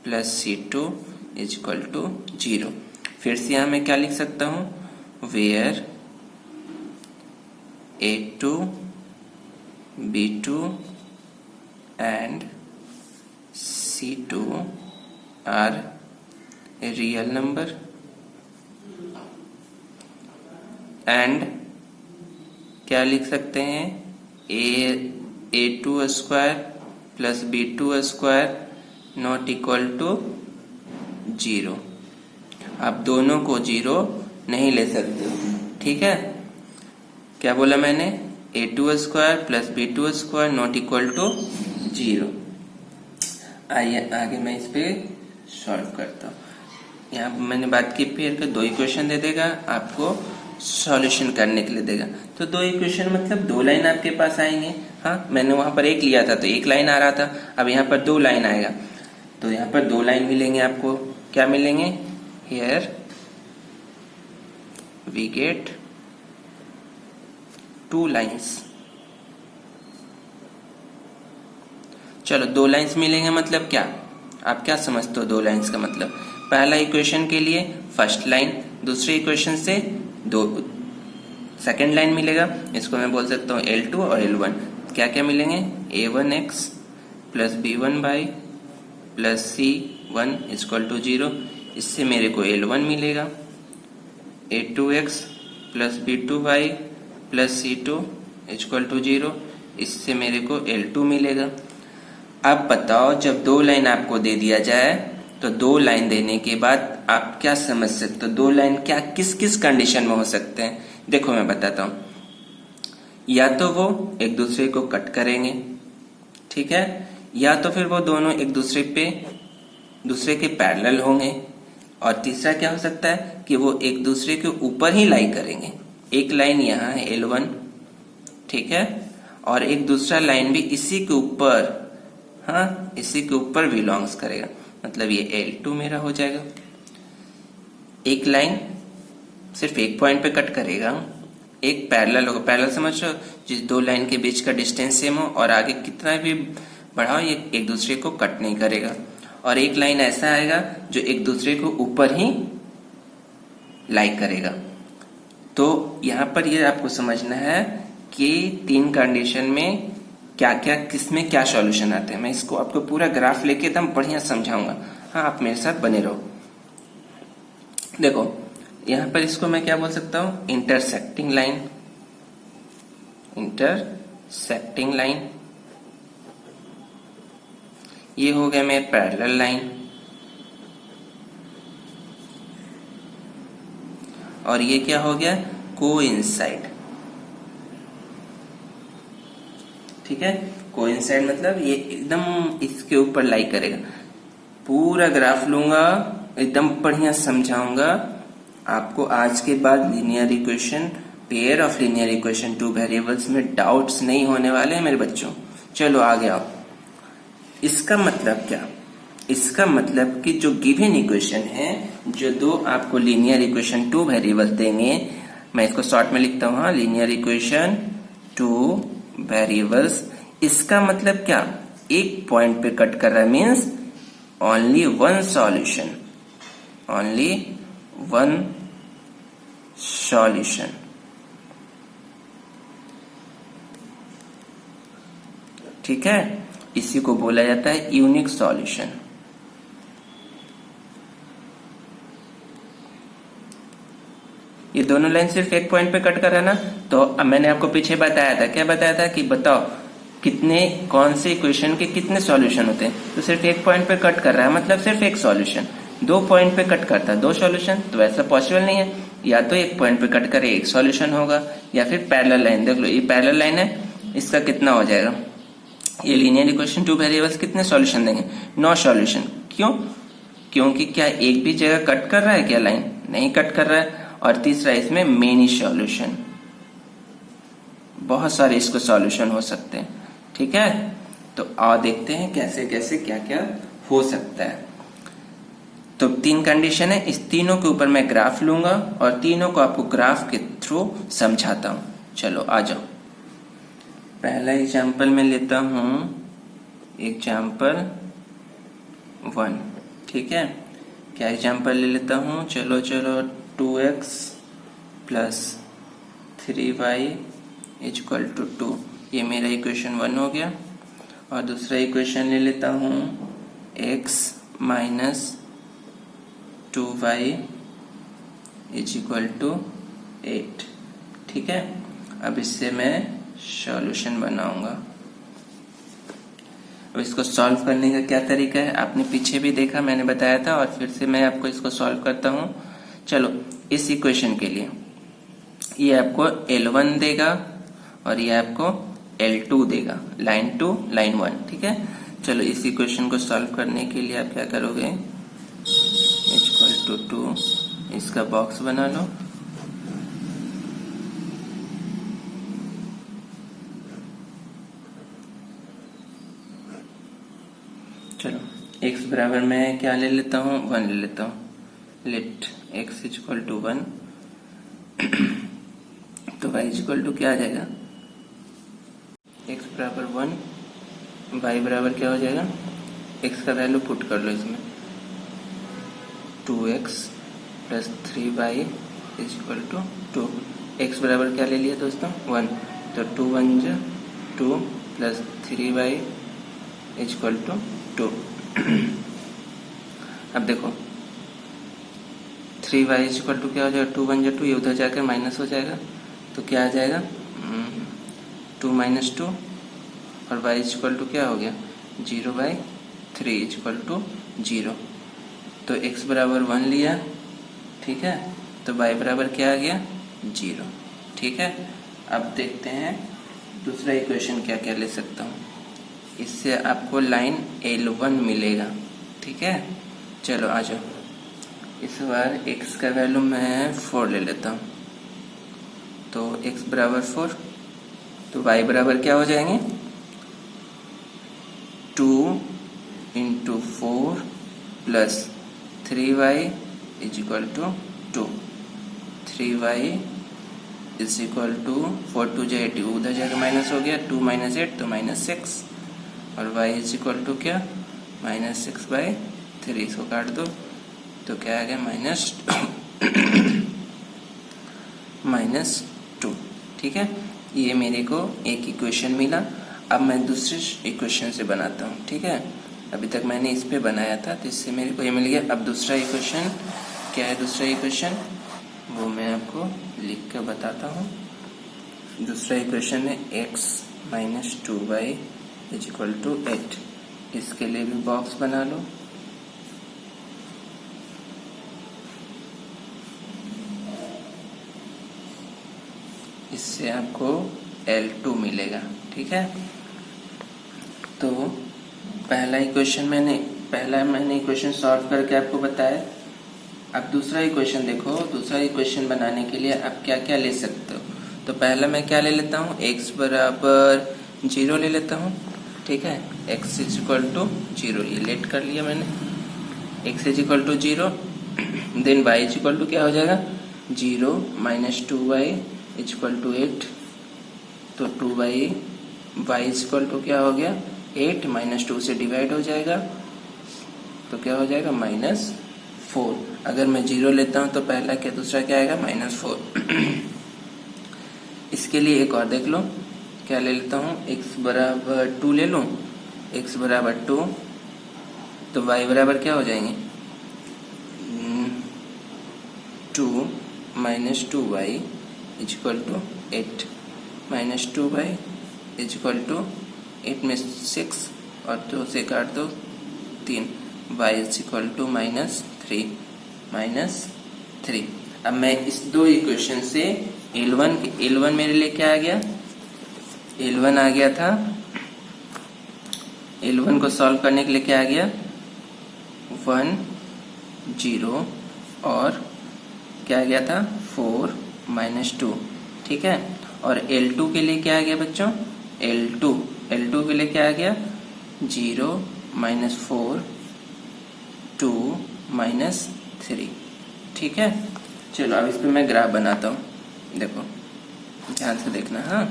plus c2 equal to 0। फिर से यहां मैं क्या लिख सकता हूं, where a2 b2 and c2 are real number, and क्या लिख सकते हैं, a2 square plus b2 square not equal to 0। आप दोनों को 0 नहीं ले सकते। ठीक है, क्या बोला मैंने, a2 plus b2 not equal to 0। आइए आगे मैं इस पे सॉल्व करता हूँ। यहाँ पर मैंने बात की पेयर का, दो इक्वेशन दे देगा आपको, सॉल्यूशन करने के लिए देगा। तो दो इक्वेशन मतलब दो लाइन आपके पास आएंगे। हाँ, मैंने वहां पर एक लिया था तो एक लाइन आ रहा था, अब यहाँ पर दो लाइन आएगा तो यहाँ पर दो लाइन मिलेंगे आपको। क्या मिलेंगे? Here we get two lines. चलो, दो लाइन्स मिलेंगे मतलब क्या? आप क्या समझते हो दो लाइन्स का मतलब? पहला इक्वेशन के लिए फर्स्ट लाइन, दूसरे इक्वेशन से दो सेकेंड लाइन मिलेगा। इसको मैं बोल सकता हूँ L2 और L1। क्या क्या मिलेंगे? a1x plus b1y plus c1 equal to 0। इससे मेरे को L1 मिलेगा। a2x plus b2y plus c2 equal to 0। इससे मेरे को L2 मिलेगा। अब बताओ, जब दो लाइन आपको दे दिया जाए तो दो लाइन देने के बाद आप क्या समझ सकते हो? दो लाइन क्या किस किस कंडीशन में हो सकते हैं? देखो मैं बताता हूं। या तो वो एक दूसरे को कट करेंगे, ठीक है, या तो फिर वो दोनों एक दूसरे के पैरेलल होंगे, और तीसरा क्या हो सकता है कि वो एक दूसरे के ऊपर ही लाई करेंगे। एक लाइन यहाँ है L1, ठीक है, और एक दूसरा लाइन भी इसी के ऊपर, हाँ, इसी के ऊपर बिलोंग्स करेगा। मतलब ये L2 मेरा हो जाएगा। एक लाइन सिर्फ एक पॉइंट पे कट करेगा, एक पैरेलल होगा। पैरेलल समझ रहे हो? जिस दो लाइन के बीच का डिस्टेंस सेम हो और आगे कितना भी बढ़ाओ ये एक दूसरे को कट नहीं करेगा। और एक लाइन ऐसा आएगा जो एक दूसरे को ऊपर ही लाई करेगा। तो यहाँ पर ये आपको समझना है कि तीन कंडीशन में क्या क्या, किसमें क्या सॉल्यूशन आते हैं। मैं इसको आपको पूरा ग्राफ लेके एकदम बढ़िया समझाऊंगा। हाँ, आप मेरे साथ बने रहो। देखो यहाँ पर इसको मैं क्या बोल सकता हूँ? Intersecting line. इंटरसेक्टिंग लाइन, ये हो गया मेरे पैरेलल लाइन, और ये क्या हो गया? कोइंसाइड। ठीक है, कोइंसाइड मतलब ये एकदम इसके ऊपर लाई करेगा। पूरा ग्राफ लूंगा, एकदम बढ़िया समझाऊंगा आपको। आज के बाद linear equation, pair of linear equation two variables में डाउट्स नहीं होने वाले हैं मेरे बच्चों। चलो आगे आओ। इसका मतलब क्या? इसका मतलब कि जो गिवन इक्वेशन है, जो दो आपको लीनियर इक्वेशन टू वेरिएबल्स देंगे, मैं इसको शॉर्ट में लिखता हूँ, लीनियर इक्वेशन टू वेरिएबल्स। इसका मतलब क्या? एक पॉइंट पे कट कर रहा है, means only one solution, only one solution. ठीक है, इसी को बोला जाता है यूनिक सॉल्यूशन। ये दोनों लाइन सिर्फ एक पॉइंट पे कट कर रहा है ना। तो अब मैंने आपको पीछे बताया था, क्या बताया था कि बताओ कितने, कौन से इक्वेशन के कितने सॉल्यूशन होते हैं। तो सिर्फ एक पॉइंट पे कट कर रहा है मतलब सिर्फ एक सॉल्यूशन। दो पॉइंट पे कट करता है दो सॉल्यूशन, तो ऐसा पॉसिबल नहीं है। या तो एक पॉइंट पे कट करे एक सॉल्यूशन होगा, या फिर पैरेलल लाइन। देख लो ये पैरेलल लाइन है, इसका कितना हो जाएगा? ये लीनियर इक्वेशन टू वेरिएबल्स कितने सॉल्यूशन देंगे? 9 सॉल्यूशन। क्यों? क्योंकि क्या एक भी जगह कट कर रहा है क्या लाइन? नहीं कट कर रहा है। और तीसरा इसमें मेनी सॉल्यूशन, बहुत सारे इसको सॉल्यूशन हो सकते हैं। ठीक है, तो आओ देखते हैं कैसे कैसे क्या क्या हो सकता है। तो तीन कंडीशन है, इस तीनों के ऊपर मैं ग्राफ लूंगा और तीनों को आपको ग्राफ के थ्रू समझाता हूं। चलो आ जाओ। पहला एग्जाम्पल मैं लेता हूं, एग्जाम्पल 1। ठीक है, क्या एग्जाम्पल ले लेता हूं? चलो 2x plus 3y equal to 2। ये मेरा इक्वेशन 1 हो गया। और दूसरा इक्वेशन ले लेता हूं, x minus 2y equal to 8। ठीक है, अब इससे मैं सॉल्यूशन बनाऊंगा। अब इसको सॉल्व करने का क्या तरीका है आपने पीछे भी देखा, मैंने बताया था, और फिर से मैं आपको इसको सॉल्व करता हूं। चलो, इस इक्वेशन के लिए ये आपको L1 देगा और ये आपको L2 देगा, लाइन 2 लाइन 1। ठीक है, चलो इसी क्वेश्चन को सॉल्व करने के लिए आप क्या करोगे, =2, इसका बॉक्स बना लो। चलो x बराबर मैं क्या ले लेता हूँ, 1 ले लेता हूँ। लेट x = 1 तो y = क्या आ जाएगा, x बराबर 1, y बराबर क्या हो जाएगा, x का वैल्यू पुट कर लो इसमें, 2x + 3y = 2। x बराबर क्या ले लिया दोस्तों, 1, तो 2 × 1 = 2 + 3y = 2। अब देखो 3y = क्या हो जाएगा, 2 × 1 = 2, ये उधर जाकर माइनस हो जाएगा, तो क्या आ जाएगा 2 - 2, और y = क्या हो गया, 0/3 = 0। तो x बराबर 1 लिया, ठीक है, तो y बराबर क्या आ गया, 0। ठीक है, अब देखते हैं दूसरा इक्वेशन क्या क्या ले सकता हूँ। इससे आपको लाइन L1 मिलेगा। ठीक है, चलो आ जाओ। इस बार x का वैल्यू मैं 4 ले लेता हूँ, तो x बराबर 4, तो y बराबर क्या हो जाएंगे, 2 × 4 + 3y = 2। 3y = 4 × 2 = 8, उधर जाकर माइनस हो गया, 2 - 8 तो -6, और y = क्या, -6/3, इसको काट दो तो क्या आ गया, -2। ठीक है, ये मेरे को एक इक्वेशन मिला। अब मैं दूसरे इक्वेशन से बनाता हूँ। ठीक है, अभी तक मैंने इस पे बनाया था, तो इससे मेरे को ये मिल गया। अब दूसरा इक्वेशन क्या है, दूसरा इक्वेशन वो मैं आपको लिख कर बताता हूँ। दूसरा इक्वेशन है x - 2y = 8। इसके लिए भी बॉक्स बना लो। इससे आपको L2 मिलेगा। ठीक है, तो पहला मैंने इक्वेशन सॉल्व करके आपको बताया। अब दूसरा इक्वेशन देखो, दूसरा इक्वेशन बनाने के लिए आप क्या क्या ले सकते हो। तो पहला मैं क्या ले लेता हूँ, x बराबर 0 ले लेता हूँ। ठीक है, x = 0, ये लेट कर लिया मैंने, x = 0, देन y = क्या हो जाएगा, 0 - 2y = 8, तो 2y y क्या हो गया, 8 - 2 से डिवाइड हो जाएगा, तो क्या हो जाएगा, -4। अगर मैं 0 लेता हूं तो पहला क्या दूसरा क्या आएगा, -4। इसके लिए एक और देख लो, क्या ले लेता हूं, x बराबर 2 ले लूं, x बराबर 2, तो y बराबर क्या हो जाएंगे, 2 - 2y = 8, -2y = 8 में 6 और 2 से काट दो 3, y = -3। अब मैं इस दो इक्वेशन से L1 मेरे लिए क्या आ गया, L1 आ गया था। L1 को सॉल्व करने के लिए क्या आ गया, 1 0 और क्या आ गया था, 4 - 2। ठीक है, और L2 के लिए क्या आ गया बच्चों, L2 के लिए क्या आ गया, 0 - 4 2 - 3। ठीक है, चलो अब इस पे मैं ग्राफ बनाता हूँ, देखो ध्यान से देखना। हाँ,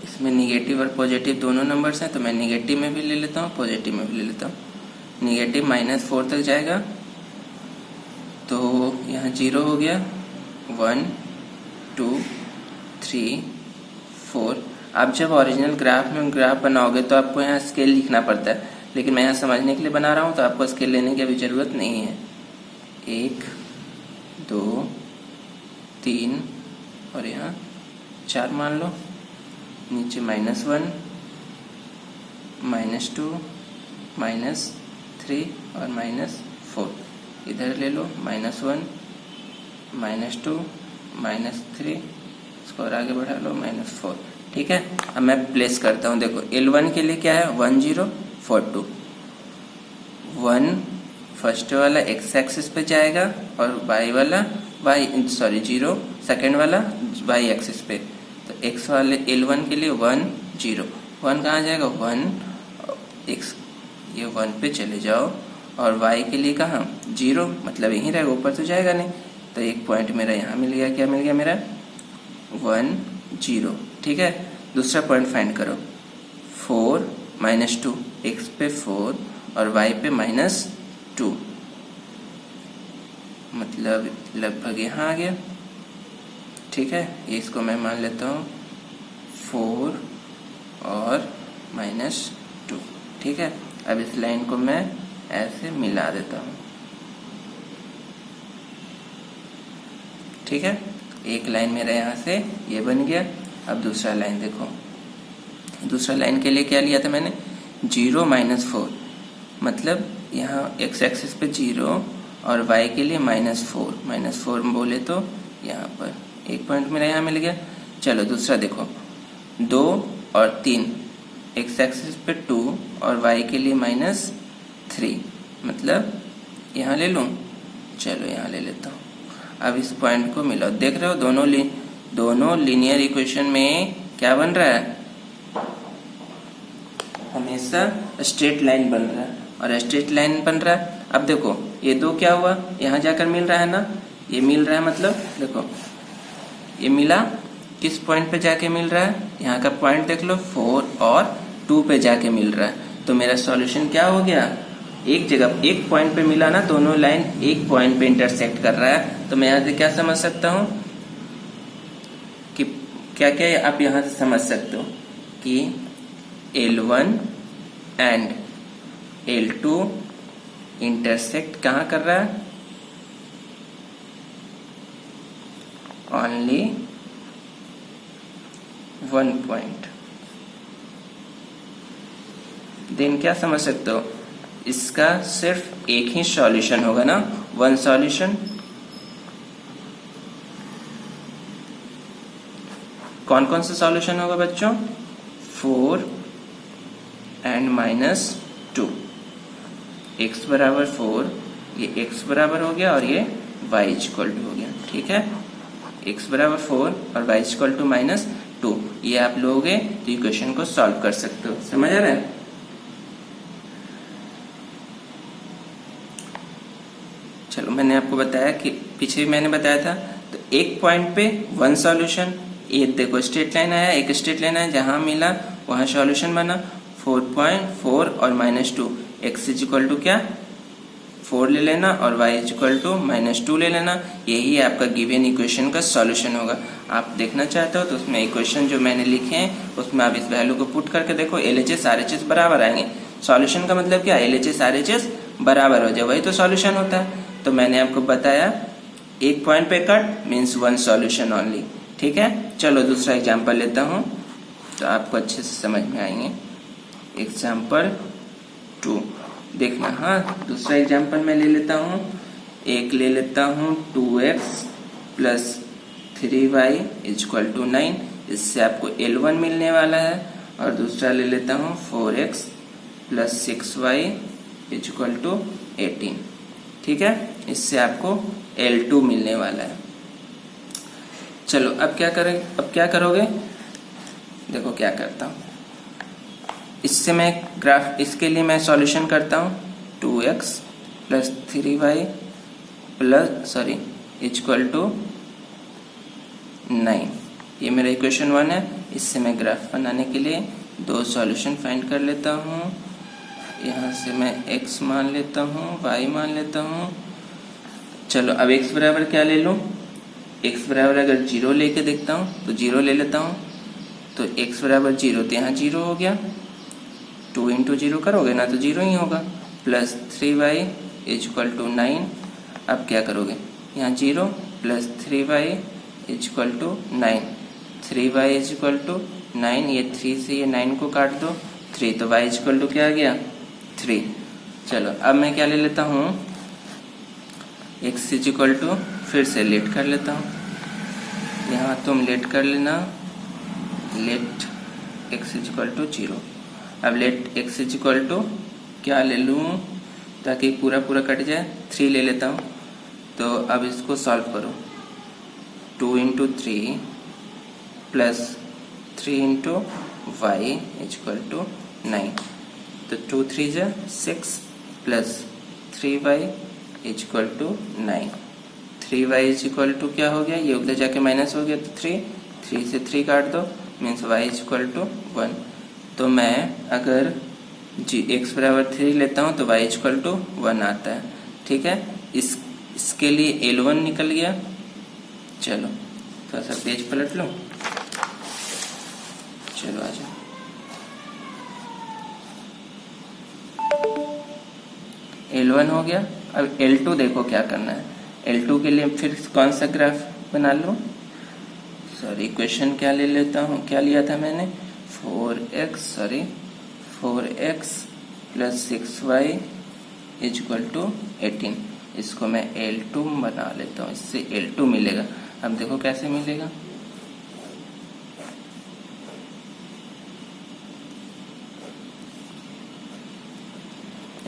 इसमें निगेटिव और पॉजिटिव दोनों नंबर्स हैं, तो मैं निगेटिव में भी ले लेता हूँ, पॉजिटिव में भी ले लेता हूँ। निगेटिव -4 तक जाएगा, तो यहाँ 0 हो गया, 1 2 3 4। आप जब ओरिजिनल ग्राफ में ग्राफ बनाओगे तो आपको यहाँ स्केल लिखना पड़ता है, लेकिन मैं यहाँ समझने के लिए बना रहा हूँ, तो आपको स्केल लेने की अभी ज़रूरत नहीं है। 1 2 3 और यहाँ 4 मान लो, नीचे -1 -2 -3 और -4, इधर ले लो, -1 -2 -3, इसको और आगे बढ़ा लो -4। ठीक है, अब मैं प्लेस करता हूँ। देखो L1 के लिए क्या है 1 0 4 2। 1 फर्स्ट वाला x एक्सिस पे जाएगा और जीरो सेकेंड वाला y एक्सिस पे। तो x वाले L1 के लिए 1 0, 1 कहाँ जाएगा 1, x ये 1 पे चले जाओ, और y के लिए कहाँ 0, मतलब यहीं रहेगा, ऊपर तो जाएगा नहीं। तो एक पॉइंट मेरा यहाँ मिल गया, क्या मिल गया मेरा 1 0। ठीक है, दूसरा पॉइंट फाइंड करो 4 -2, x पे 4 और y पे -2, मतलब लगभग यहाँ आ गया। ठीक है, ये इसको मैं मान लेता हूँ 4 और -2। ठीक है, अब इस लाइन को मैं ऐसे मिला देता हूँ। ठीक है, एक लाइन मेरा यहाँ से ये बन गया। अब दूसरा लाइन देखो, दूसरा लाइन के लिए क्या लिया था मैंने 0 -4, मतलब यहाँ x एक्सिस पे 0 और y के लिए -4 बोले तो यहाँ पर एक पॉइंट मेरा यहाँ मिल गया। चलो दूसरा देखो 2 और 3, x एक्सिस पे 2 और y के लिए -3, मतलब यहाँ ले लूँ। चलो यहाँ ले लेता हूँ। अब इस पॉइंट को मिलाओ, देख रहे हो दोनों लीनियर इक्वेशन में क्या बन रहा है, हमेशा स्ट्रेट लाइन बन रहा है, और स्ट्रेट लाइन बन रहा है। अब देखो ये दो क्या हुआ, यहाँ जाकर मिल रहा है ना, ये मिल रहा है, मतलब देखो ये मिला, किस पॉइंट पे जाके मिल रहा है, यहाँ का पॉइंट देख लो 4 और 2 पे जाके मिल रहा है। तो मेरा सॉल्यूशन क्या हो गया, एक जगह एक पॉइंट पे मिला ना, दोनों लाइन एक पॉइंट पे इंटरसेक्ट कर रहा है। तो मैं यहाँ से क्या समझ सकता हूँ कि क्या क्या आप यहाँ से समझ सकते हो कि L1 एंड L2 इंटरसेक्ट कहाँ कर रहा है, ओनली 1 पॉइंट। देन क्या समझ सकते हो, इसका सिर्फ एक ही सॉल्यूशन होगा ना, 1 सॉल्यूशन। कौन कौन सा सॉल्यूशन होगा बच्चों, 4 एंड -2, x बराबर 4, ये x बराबर हो गया और ये y इक्वल टू हो गया। ठीक है, x बराबर 4 और y इक्वल टू -2, ये आप लोगे तो इक्वेशन को सॉल्व कर सकते हो। समझ आ रहा है। चलो मैंने आपको बताया कि पीछे भी मैंने बताया था, तो एक पॉइंट पे 1 सॉल्यूशन। ये देखो स्ट्रेट लाइन आया, एक स्ट्रेट लाइन आया, जहां मिला वहां सॉल्यूशन बना 4.4 और -2, x इक्वल टू क्या 4 ले लेना और y इक्वल टू -2 ले लेना। यही आपका गिवन इक्वेशन का सॉल्यूशन होगा। आप देखना चाहते हो तो उसमें इक्वेशन जो मैंने लिखे हैं उसमें आप इस वैल्यू को पुट करके देखो, LHS RHS बराबर आएंगे। सॉल्यूशन का मतलब क्या, LHS RHS बराबर हो जाए, वही तो सॉल्यूशन होता है। तो मैंने आपको बताया एक पॉइंट पे कट मीन्स 1 सॉल्यूशन ओनली। ठीक है, चलो दूसरा एग्जांपल लेता हूँ तो आपको अच्छे से समझ में आएंगे। एग्जांपल 2 देखना। हाँ, दूसरा एग्जांपल मैं ले लेता हूँ, एक ले लेता हूँ 2x plus 3y equal to 9, इससे आपको L1 मिलने वाला है। और दूसरा ले लेता हूँ 4x plus 6y equal to 18। ठीक है, इससे आपको L2 मिलने वाला है। चलो अब क्या करोगे, देखो क्या करता हूँ। इससे मैं इसके लिए मैं सॉल्यूशन करता हूँ 2x plus 3y equal to 9। ये मेरा इक्वेशन 1 है। इससे मैं ग्राफ बनाने के लिए 2 सॉल्यूशन फाइंड कर लेता हूँ। यहाँ से मैं x मान लेता हूँ, y मान लेता हूँ। चलो अब x बराबर क्या ले लूँ, x बराबर अगर 0 लेके देखता हूँ तो 0 ले लेता हूँ। तो x बराबर 0, तो यहाँ 0 हो गया। 2 इंटू 0 करोगे ना तो 0 ही होगा। Plus 3y equal to 9। अब क्या करोगे, यहाँ 0 plus 3y equal to 9, 3y equal to 9, ये 3 से ये 9 को काट दो 3, तो y इक्वल टू क्या आ गया 3। चलो अब मैं क्या ले लेता हूँ, x इक्वल टू फिर से लेट कर लेता हूँ, यहाँ तुम लेट कर लेना, लेट x इक्वल टू 0। अब लेट x इक्वल टू क्या ले लूँ ताकि पूरा पूरा कट जाए, 3 ले लेता हूँ। तो अब इसको सॉल्व करो, 2 into 3 plus 3 into Y equal to 9। तो 2 3 जा 6 plus 3y equal to 9। 3y equal to क्या हो गया, ये उधर जाके माइनस हो गया, तो 3 से 3 काट दो, मीन्स y इक्वल टू 1। तो मैं अगर x बराबर 3 लेता हूँ तो y इक्वल टू 1 आता है। ठीक है, इसके लिए L1 निकल गया। चलो थोड़ा सा पेज पलट लो, चलो आ जाओ। L1 हो गया। अब L2 देखो क्या करना है। L2 के लिए फिर कौन सा ग्राफ बना लो, सॉरी इक्वेशन क्या ले लेता हूँ, क्या लिया था मैंने, 4x plus 6y equal to 18। इसको मैं L2 बना लेता हूँ, इससे L2 मिलेगा। अब देखो कैसे मिलेगा,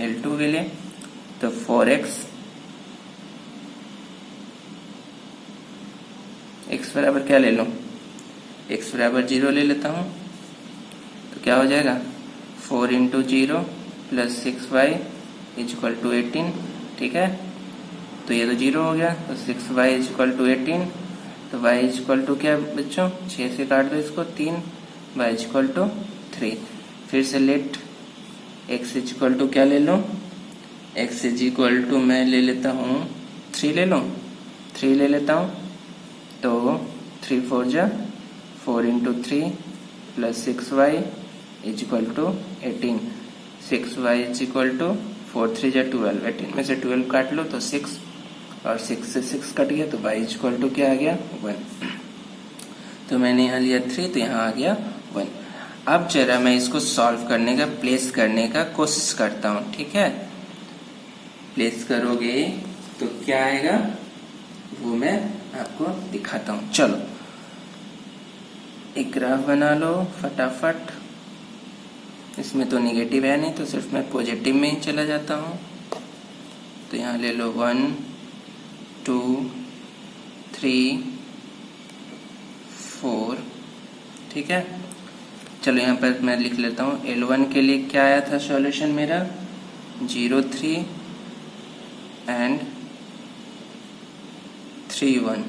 L2 के लिए तो 4x, x बराबर क्या ले लूँ, x बराबर 0 ले लेता हूँ। तो क्या हो जाएगा, 4 into 0 plus 6y equal to 18। ठीक है, तो ये तो 0 हो गया, तो 6y इक्वल टू 18। तो y इक्वल टू क्या बच्चों, 6 से काट दो इसको, 3, y इक्वल टू 3। फिर से लेट x इक्वल टू क्या ले लूँ, x इक्वल टू मैं ले लेता हूँ 3 ले लूँ, 3 ले लेता हूँ। तो 3 4 जा 4 into 3 plus 6y equal to 18। 6y equal to 4 3 जा 12, 18 में से 12 काट लो तो 6, और 6 से 6 कट गया, तो y इक्वल टू क्या आ गया, 1। तो मैंने यहाँ लिया 3, तो यहाँ आ गया 1। अब जरा मैं इसको सॉल्व करने का, प्लेस करने का कोशिश करता हूँ। ठीक है, प्लेस करोगे तो क्या आएगा वो मैं आपको दिखाता हूँ। चलो एक ग्राफ बना लो फटाफट। इसमें तो निगेटिव है नहीं, तो सिर्फ मैं पॉजिटिव में ही चला जाता हूँ। तो यहाँ ले लो 1 2 3 4। ठीक है, चलो यहाँ पर मैं लिख लेता हूँ। L1 के लिए क्या आया था सॉल्यूशन मेरा, 0 3 एंड 3 1।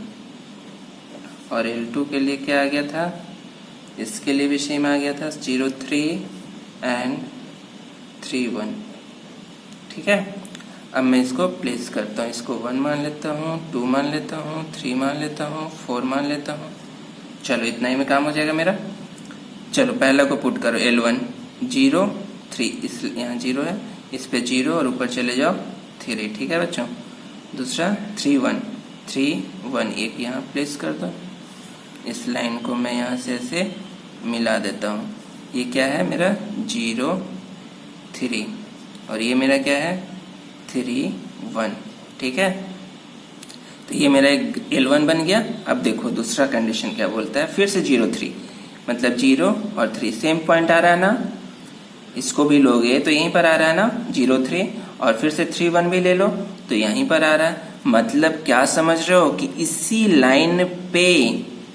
और L2 के लिए क्या आ गया था, इसके लिए भी सेम आ गया था, 0 3 एंड 3 1। ठीक है, अब मैं इसको प्लेस करता हूँ। इसको 1 मान लेता हूँ, 2 मान लेता हूँ, 3 मान लेता हूँ, 4 मान लेता हूँ। चलो इतना ही में काम हो जाएगा मेरा। चलो पहला को पुट करो, L1 0 3, इस यहाँ 0 है, इस पे 0 और ऊपर चले जाओ 3। ठीक है बच्चों, दूसरा 3 1 3 1, एक यहाँ प्लेस कर दो। इस लाइन को मैं यहाँ से ऐसे मिला देता हूँ। ये क्या है मेरा 0 3, और ये मेरा क्या है 3 1। ठीक है, तो ये मेरा एक L1 बन गया। अब देखो दूसरा कंडीशन क्या बोलता है, फिर से 0 3, मतलब 0 और 3 सेम पॉइंट आ रहा है ना, इसको भी लोगे तो यहीं पर आ रहा है ना 0 3, और फिर से 3 1 भी ले लो तो यहीं पर आ रहा है। मतलब क्या समझ रहे हो कि इसी लाइन पे,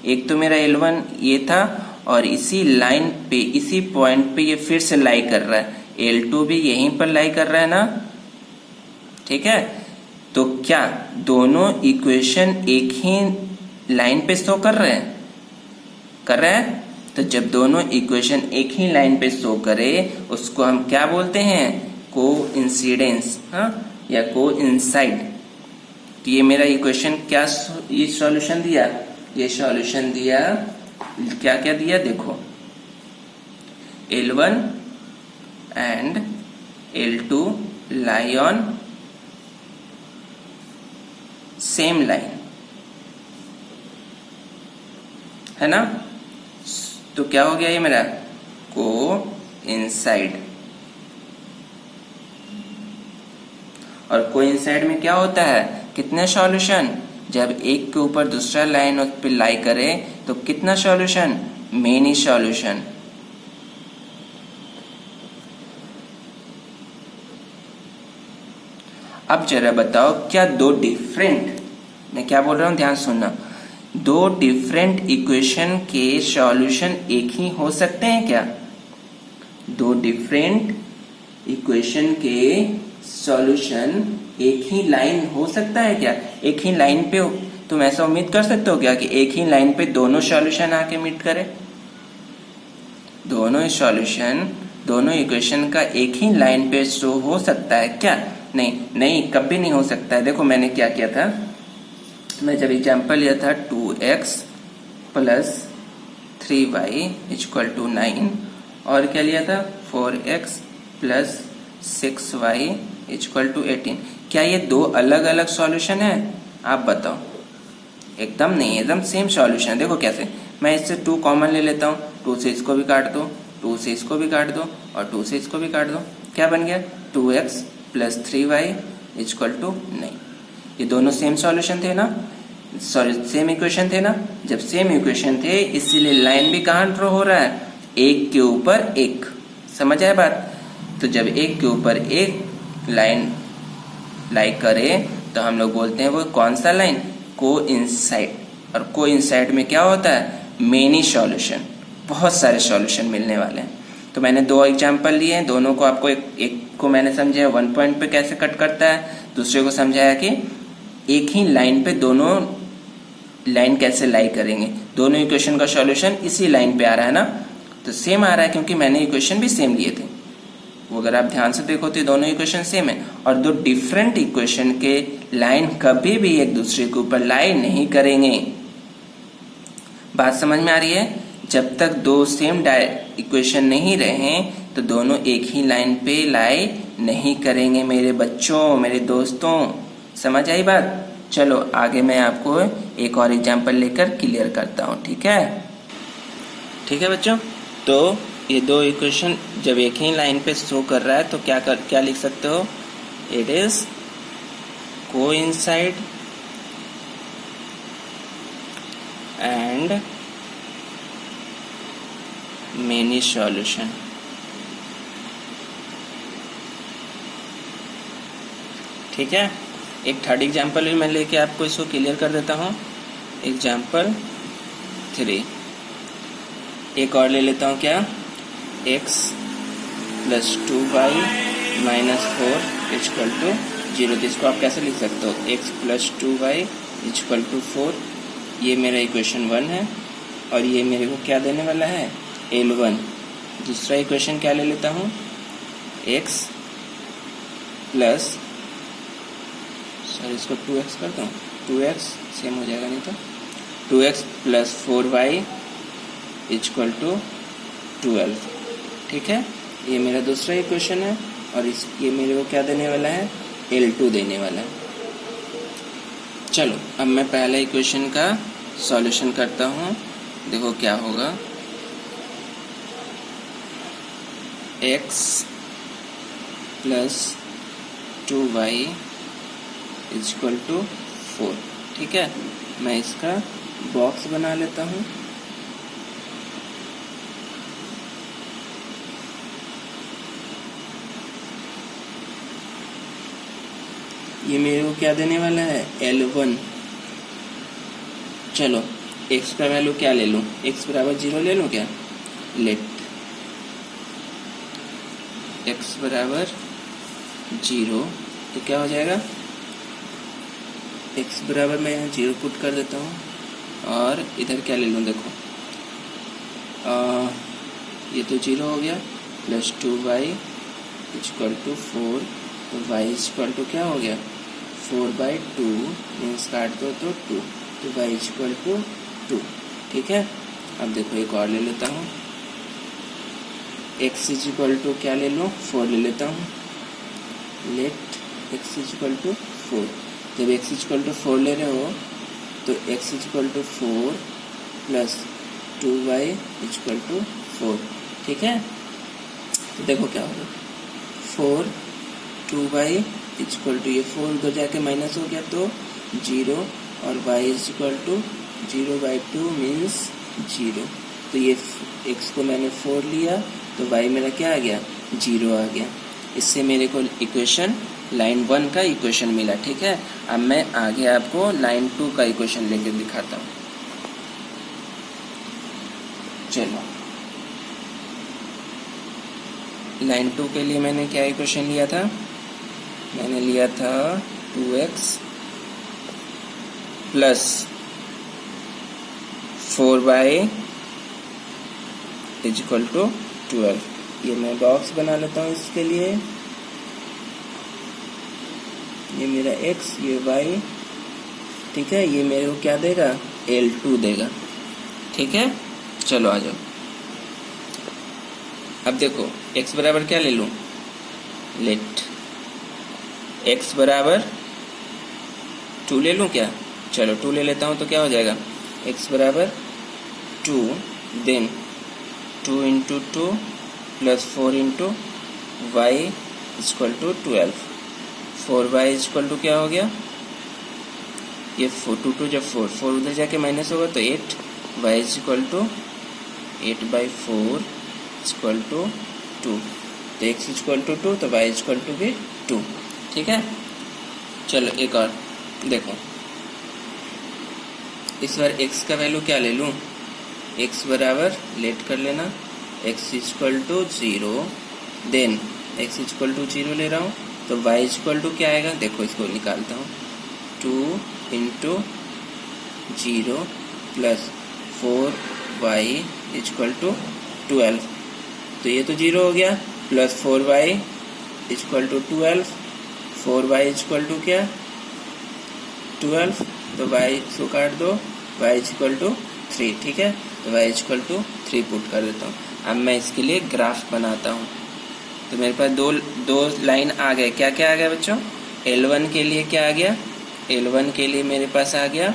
एक तो मेरा L1 ये था, और इसी लाइन पे, इसी पॉइंट पे ये फिर से लाई कर रहा है। L2 भी यहीं पर लाई कर रहा है ना। ठीक है, तो क्या दोनों इक्वेशन एक ही लाइन पे शो कर रहे हैं, कर रहे हैं? तो जब दोनों इक्वेशन एक ही लाइन पे शो करे उसको हम क्या बोलते हैं, कोइंसिडेंस, हाँ, या कोइंसाइड। तो ये मेरा इक्वेशन क्या, ये सॉल्यूशन दिया, ये सॉल्यूशन दिया, क्या क्या दिया देखो, L1 and L2 lie on same line, है ना। तो क्या हो गया ये मेरा कोइंसाइड। और कोइंसाइड में क्या होता है, कितने सॉल्यूशन, जब एक के ऊपर दूसरा लाइन उस पर लाई करे तो कितना सॉल्यूशन, मेनी सॉल्यूशन। अब जरा बताओ क्या दो डिफरेंट, मैं क्या बोल रहा हूं ध्यान सुनना, दो डिफरेंट इक्वेशन के सॉल्यूशन एक ही हो सकते हैं क्या? दो डिफरेंट इक्वेशन के सॉल्यूशन एक ही लाइन हो सकता है क्या? एक ही लाइन पे हो, तुम ऐसा उम्मीद कर सकते हो क्या कि एक ही लाइन पे दोनों सॉल्यूशन आके मीट करे? दोनों सॉल्यूशन दोनों इक्वेशन का एक ही लाइन पे शो हो सकता है क्या? नहीं नहीं, कभी नहीं हो सकता है। देखो मैंने क्या किया था, मैं जब एग्जाम्पल लिया था 2x plus 3y equal to 9 और क्या लिया था 4x plus 6y equal to 18, क्या ये दो अलग अलग सॉल्यूशन है? आप बताओ। एकदम नहीं, एकदम सेम सॉल्यूशन। देखो कैसे, मैं इससे 2 कॉमन ले लेता हूँ, 2 से इसको भी काट दो, 2 से इसको भी काट दो और 2 से इसको भी काट दो, क्या बन गया 2x plus 3y equal to 9। ये दोनों सेम सॉल्यूशन थे ना, सॉरी सेम इक्वेशन थे ना। जब सेम इक्वेशन थे इसीलिए लाइन भी कहाँ ड्रॉ हो रहा है, एक के ऊपर एक। समझ आया बात? तो जब एक के ऊपर एक लाइन लाई करे तो हम लोग बोलते हैं वो कौन सा लाइन, कोइंसाइड। और कोइंसाइड में क्या होता है, मेनी सॉल्यूशन, बहुत सारे सॉल्यूशन मिलने वाले हैं। तो मैंने 2 एग्जांपल लिए हैं, दोनों को आपको एक को मैंने समझाया 1 पॉइंट पे कैसे कट करता है, दूसरे को समझाया कि एक ही लाइन पे दोनों लाइन कैसे लाई करेंगे। दोनों इक्वेशन का सॉल्यूशन इसी लाइन पे आ रहा है ना, तो सेम आ रहा है क्योंकि मैंने इक्वेशन भी सेम लिए थे। वो अगर आप ध्यान से देखो तो दोनों इक्वेशन सेम है। और दो डिफरेंट इक्वेशन के लाइन कभी भी एक दूसरे के ऊपर लाई नहीं करेंगे। बात समझ में आ रही है? जब तक दो सेम इक्वेशन नहीं रहे तो दोनों एक ही लाइन पे लाई नहीं करेंगे मेरे बच्चों, मेरे दोस्तों। समझ आई बात? चलो आगे मैं आपको एक और एग्जांपल लेकर क्लियर करता हूँ। ठीक है? ठीक है बच्चों, तो ये दो इक्वेशन जब एक ही लाइन पे शो कर रहा है तो क्या लिख सकते हो, it is coincide and many solution. ठीक है, एक थर्ड एग्जांपल भी मैं लेके आपको इसको क्लियर कर देता हूँ। एग्जांपल 3 एक और ले लेता हूँ, क्या, x plus 2y minus 4 equal to 0। तो इसको आप कैसे लिख सकते हो, x plus 2y equal to 4। ये मेरा इक्वेशन 1 है और ये मेरे को क्या देने वाला है, L1। दूसरा इक्वेशन क्या ले लेता हूँ, x प्लस, सॉरी इसको 2x करता हूँ, 2x सेम हो जाएगा नहीं तो 2x plus 4y equal to 12। ठीक है, ये मेरा दूसरा इक्वेशन है और ये मेरे को क्या देने वाला है, L2 देने वाला है। चलो अब मैं पहले इक्वेशन का सॉल्यूशन करता हूँ, देखो क्या होगा, x plus 2y equal to 4। ठीक है, मैं इसका बॉक्स बना लेता हूँ। ये मेरे को क्या देने वाला है, L1। चलो x का वैल्यू क्या ले लूँ, x बराबर 0 ले लूँ क्या, लेट x बराबर 0, तो क्या हो जाएगा, x बराबर मैं यहाँ 0 पुट कर देता हूँ और इधर क्या ले लूँ, देखो ये तो 0 हो गया, प्लस 2y इक्वल टू 4, तो y इक्वल टू क्या हो गया, 4/2 मीन्स काट दो तो 2, तो y इक्वल टू 2। ठीक है, अब देखो एक और ले लेता हूँ, x इक्वल टू क्या ले लूँ, 4 ले लेता हूँ, लेट x इक्वल टू 4। जब x इक्वल टू 4 ले रहे हो तो x equal to 4 plus 2y equal to 4। ठीक है, तो देखो क्या होगा, 4 2y इक्वल टू, ये 4 उधर जाके माइनस हो गया तो 0, और y is equal to 0/2 means 0। तो ये x को मैंने 4 लिया तो y मेरा क्या आ गया, 0 आ गया। इससे मेरे को इक्वेशन लाइन 1 का इक्वेशन मिला। ठीक है, अब मैं आगे आपको लाइन 2 का इक्वेशन लेके दिखाता हूँ। चलो, लाइन 2 के लिए मैंने क्या इक्वेशन लिया था, मैंने लिया था 2x plus 4y is equal to 12। ये मैं बॉक्स बना लेता हूँ इसके लिए, ये मेरा x, ये y। ठीक है, ये मेरे को क्या देगा, L2 देगा। ठीक है, चलो आ जाओ। अब देखो x बराबर क्या ले लूँ, लेट x बराबर 2 ले लूँ क्या, चलो 2 ले लेता हूँ तो क्या हो जाएगा, x बराबर 2, then 2 into 2 plus 4 into y equal to 12। 4y equal to क्या हो गया, ये 2 जब 4 उधर जाके माइनस होगा तो 8, y equal to 8/4 equal to 2। तो x इक्वल टू 2 तो y इक्वल टू भी 2। ठीक है, चलो एक और देखो, इस बार x का वैल्यू क्या ले लूँ, x बराबर लेट कर लेना, x equal to 0, then x equal to 0 ले रहा हूँ तो y इक्वल टू क्या आएगा, देखो इसको निकालता हूँ, 2 into 0 plus 4y equal to 12। तो ये तो 0 हो गया, plus 4y equal to 12, 4y equal to क्या, 12, तो y को काट दो, y इक्वल टू 3। ठीक है, तो y इक्वल टू 3 पुट कर देता हूँ। अब मैं इसके लिए ग्राफ बनाता हूँ। तो मेरे पास दो लाइन आ गए। क्या क्या आ गया बच्चों, L1 के लिए क्या आ गया, L1 के लिए मेरे पास आ गया,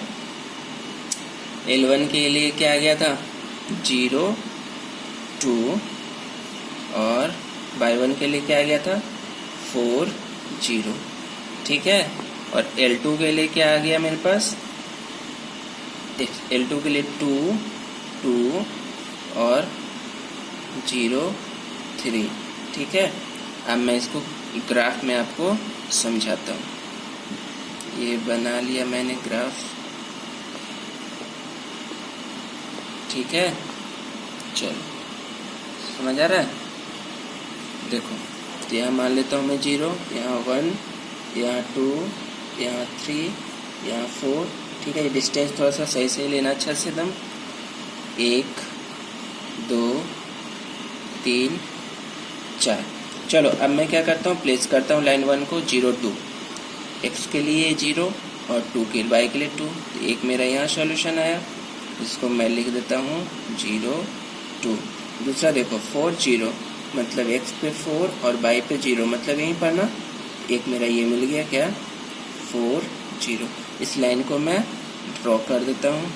L1 के लिए क्या आ गया था, 0, 2, और y1 के लिए क्या आ गया था, 4, 0। ठीक है, और L2 के लिए क्या आ गया मेरे पास, L2 के लिए 2, 2 और 0, 3। ठीक है, अब मैं इसको ग्राफ में आपको समझाता हूँ। ये बना लिया मैंने ग्राफ। ठीक है, चलो समझ आ रहा है। देखो, तो यहाँ मान लेता हूँ मैं 0, यहाँ 1, यहाँ 2, यहाँ 3, यहाँ 4। ठीक है, ये डिस्टेंस थोड़ा सा सही से लेना अच्छा से एकदम। 1, 2, 3, 4। चलो अब मैं क्या करता हूँ, प्लेस करता हूँ लाइन 1 को 0, 2। x के लिए 0 और 2 के y के लिए 2। तो एक मेरा यहाँ सॉल्यूशन आया, इसको मैं लिख देता हूँ 0, 2। दूसरा देखो 4, 0, मतलब x पे 4 और y पे 0, मतलब यहीं पर ना एक मेरा ये मिल गया क्या, 4, 0। इस लाइन को मैं ड्रॉ कर देता हूँ।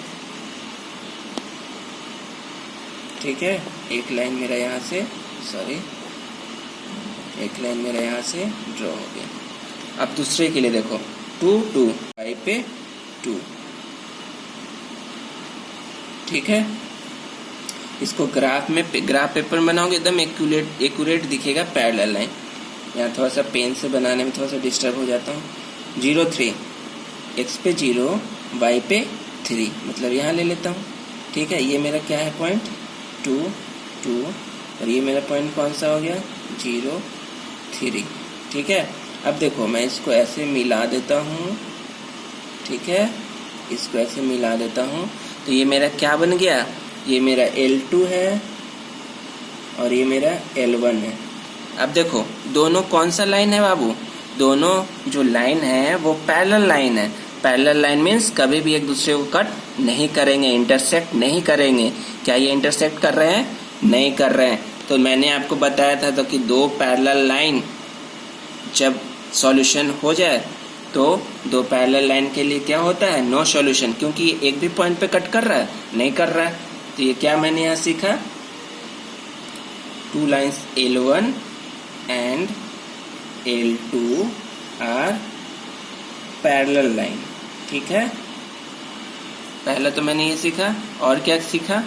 ठीक है, एक लाइन मेरा यहाँ से, एक लाइन मेरा यहाँ से ड्रॉ हो गया। अब दूसरे के लिए देखो 2, 2, y पे 2। ठीक है, इसको ग्राफ पेपर में बनाओगे एकदम एक्यूरेट दिखेगा पैरेलल लाइन। यहाँ थोड़ा सा पेन से बनाने में थोड़ा सा डिस्टर्ब हो जाता हूँ। 0, 3, x पे 0, y पे 3, मतलब यहाँ ले लेता हूँ। ठीक है, ये मेरा क्या है पॉइंट, 2, 2, और ये मेरा पॉइंट कौन सा हो गया, 0, 3। ठीक है, अब देखो मैं इसको ऐसे मिला देता हूँ। ठीक है, इसको ऐसे मिला देता हूँ तो ये मेरा क्या बन गया, ये मेरा L2 है और ये मेरा L1 है। अब देखो दोनों कौन सा लाइन है बाबू, दोनों जो लाइन है वो पैरेलल लाइन है। पैरेलल लाइन मीन्स कभी भी एक दूसरे को कट नहीं करेंगे, इंटरसेक्ट नहीं करेंगे। क्या ये इंटरसेक्ट कर रहे हैं, नहीं कर रहे हैं। तो मैंने आपको बताया था तो कि दो पैरेलल लाइन जब सॉल्यूशन हो जाए तो दो पैरेलल लाइन के लिए क्या होता है, नो सॉल्यूशन, क्योंकि एक भी पॉइंट पे कट कर रहा है, नहीं कर रहा है। तो ये क्या मैंने यहाँ सीखा, two lines L1 and L2 are parallel line. ठीक है, पहला तो मैंने ये सीखा, और क्या सीखा,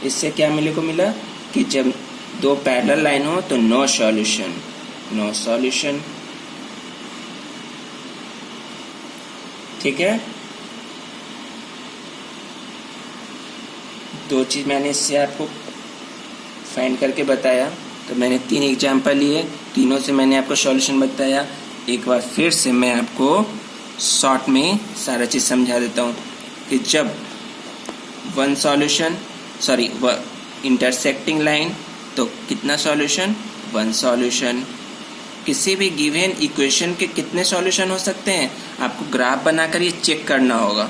इससे क्या मिले को मिला कि जब दो पैरेलल लाइन हो तो नो सॉल्यूशन, नो सॉल्यूशन। ठीक है, दो चीज मैंने इससे आपको फाइंड करके बताया। तो मैंने 3 एग्जाम्पल लिए, तीनों से मैंने आपको सॉल्यूशन बताया। एक बार फिर से मैं आपको शॉर्ट में सारा चीज समझा देता हूँ कि जब वन सॉल्यूशन इंटरसेक्टिंग लाइन तो कितना सॉल्यूशन, वन सॉल्यूशन। किसी भी गिवन इक्वेशन के कितने सॉल्यूशन हो सकते हैं, आपको ग्राफ बनाकर ये चेक करना होगा।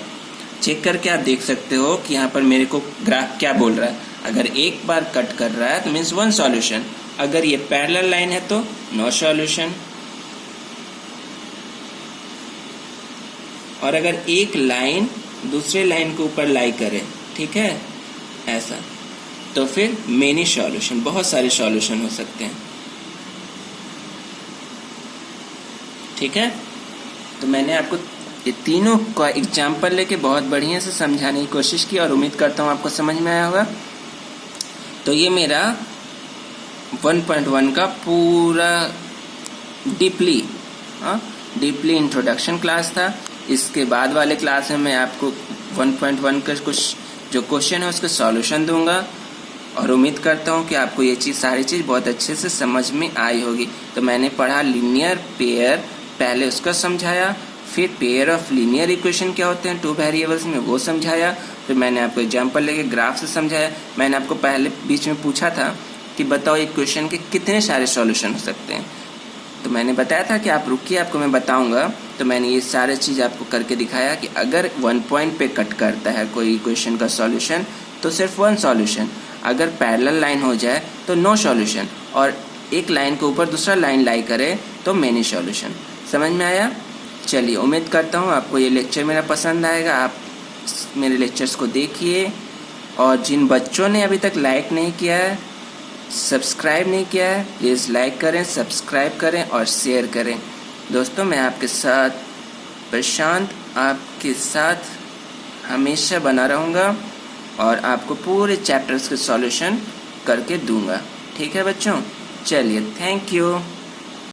चेक करके आप देख सकते हो कि यहाँ पर मेरे को ग्राफ क्या बोल रहा है। अगर एक बार कट कर रहा है तो मीन्स वन सॉल्यूशन, अगर ये पैरेलल लाइन है तो नो सॉल्यूशन, और अगर एक लाइन दूसरे लाइन के ऊपर लाई करे, ठीक है, ऐसा, तो फिर मेनी सॉल्यूशन, बहुत सारे सॉल्यूशन हो सकते हैं। ठीक है, तो मैंने आपको ये तीनों का एग्जाम्पल लेके बहुत बढ़िया से समझाने की कोशिश की और उम्मीद करता हूँ आपको समझ में आया होगा। तो ये मेरा 1.1 का पूरा डीपली इंट्रोडक्शन क्लास था। इसके बाद वाले क्लास में मैं आपको 1.1 का कुछ जो क्वेश्चन है उसके सॉल्यूशन दूंगा और उम्मीद करता हूँ कि आपको ये चीज़ सारी चीज़ बहुत अच्छे से समझ में आई होगी। तो मैंने पढ़ा लीनियर पेयर, पहले उसका समझाया, फिर पेयर ऑफ लीनियर इक्वेशन क्या होते हैं 2 वेरिएबल्स में वो समझाया, फिर मैंने आपको एग्जांपल लेके ग्राफ से समझाया। मैंने आपको पहले बीच में पूछा था कि बताओ इक्वेशन के कितने सारे सॉल्यूशन हो सकते हैं, तो मैंने बताया था कि आप रुकिए, आपको मैं बताऊंगा। तो मैंने ये सारे चीज़ आपको करके दिखाया कि अगर 1 पॉइंट पे कट करता है कोई इक्वेशन का सॉल्यूशन तो सिर्फ वन सॉल्यूशन, अगर पैरेलल लाइन हो जाए तो नो सॉल्यूशन, और एक लाइन के ऊपर दूसरा लाइन लाई करे तो मेनी सॉल्यूशन। समझ में आया? चलिए, उम्मीद करता हूँ आपको ये लेक्चर मेरा पसंद आएगा। आप मेरे लेक्चर्स को देखिए, और जिन बच्चों ने अभी तक लाइक नहीं किया है, सब्सक्राइब नहीं किया है, प्लीज़ लाइक करें, सब्सक्राइब करें और शेयर करें। दोस्तों, मैं आपके साथ प्रशांत आपके साथ हमेशा बना रहूँगा और आपको पूरे चैप्टर्स के सॉल्यूशन करके दूंगा। ठीक है बच्चों, चलिए, थैंक यू।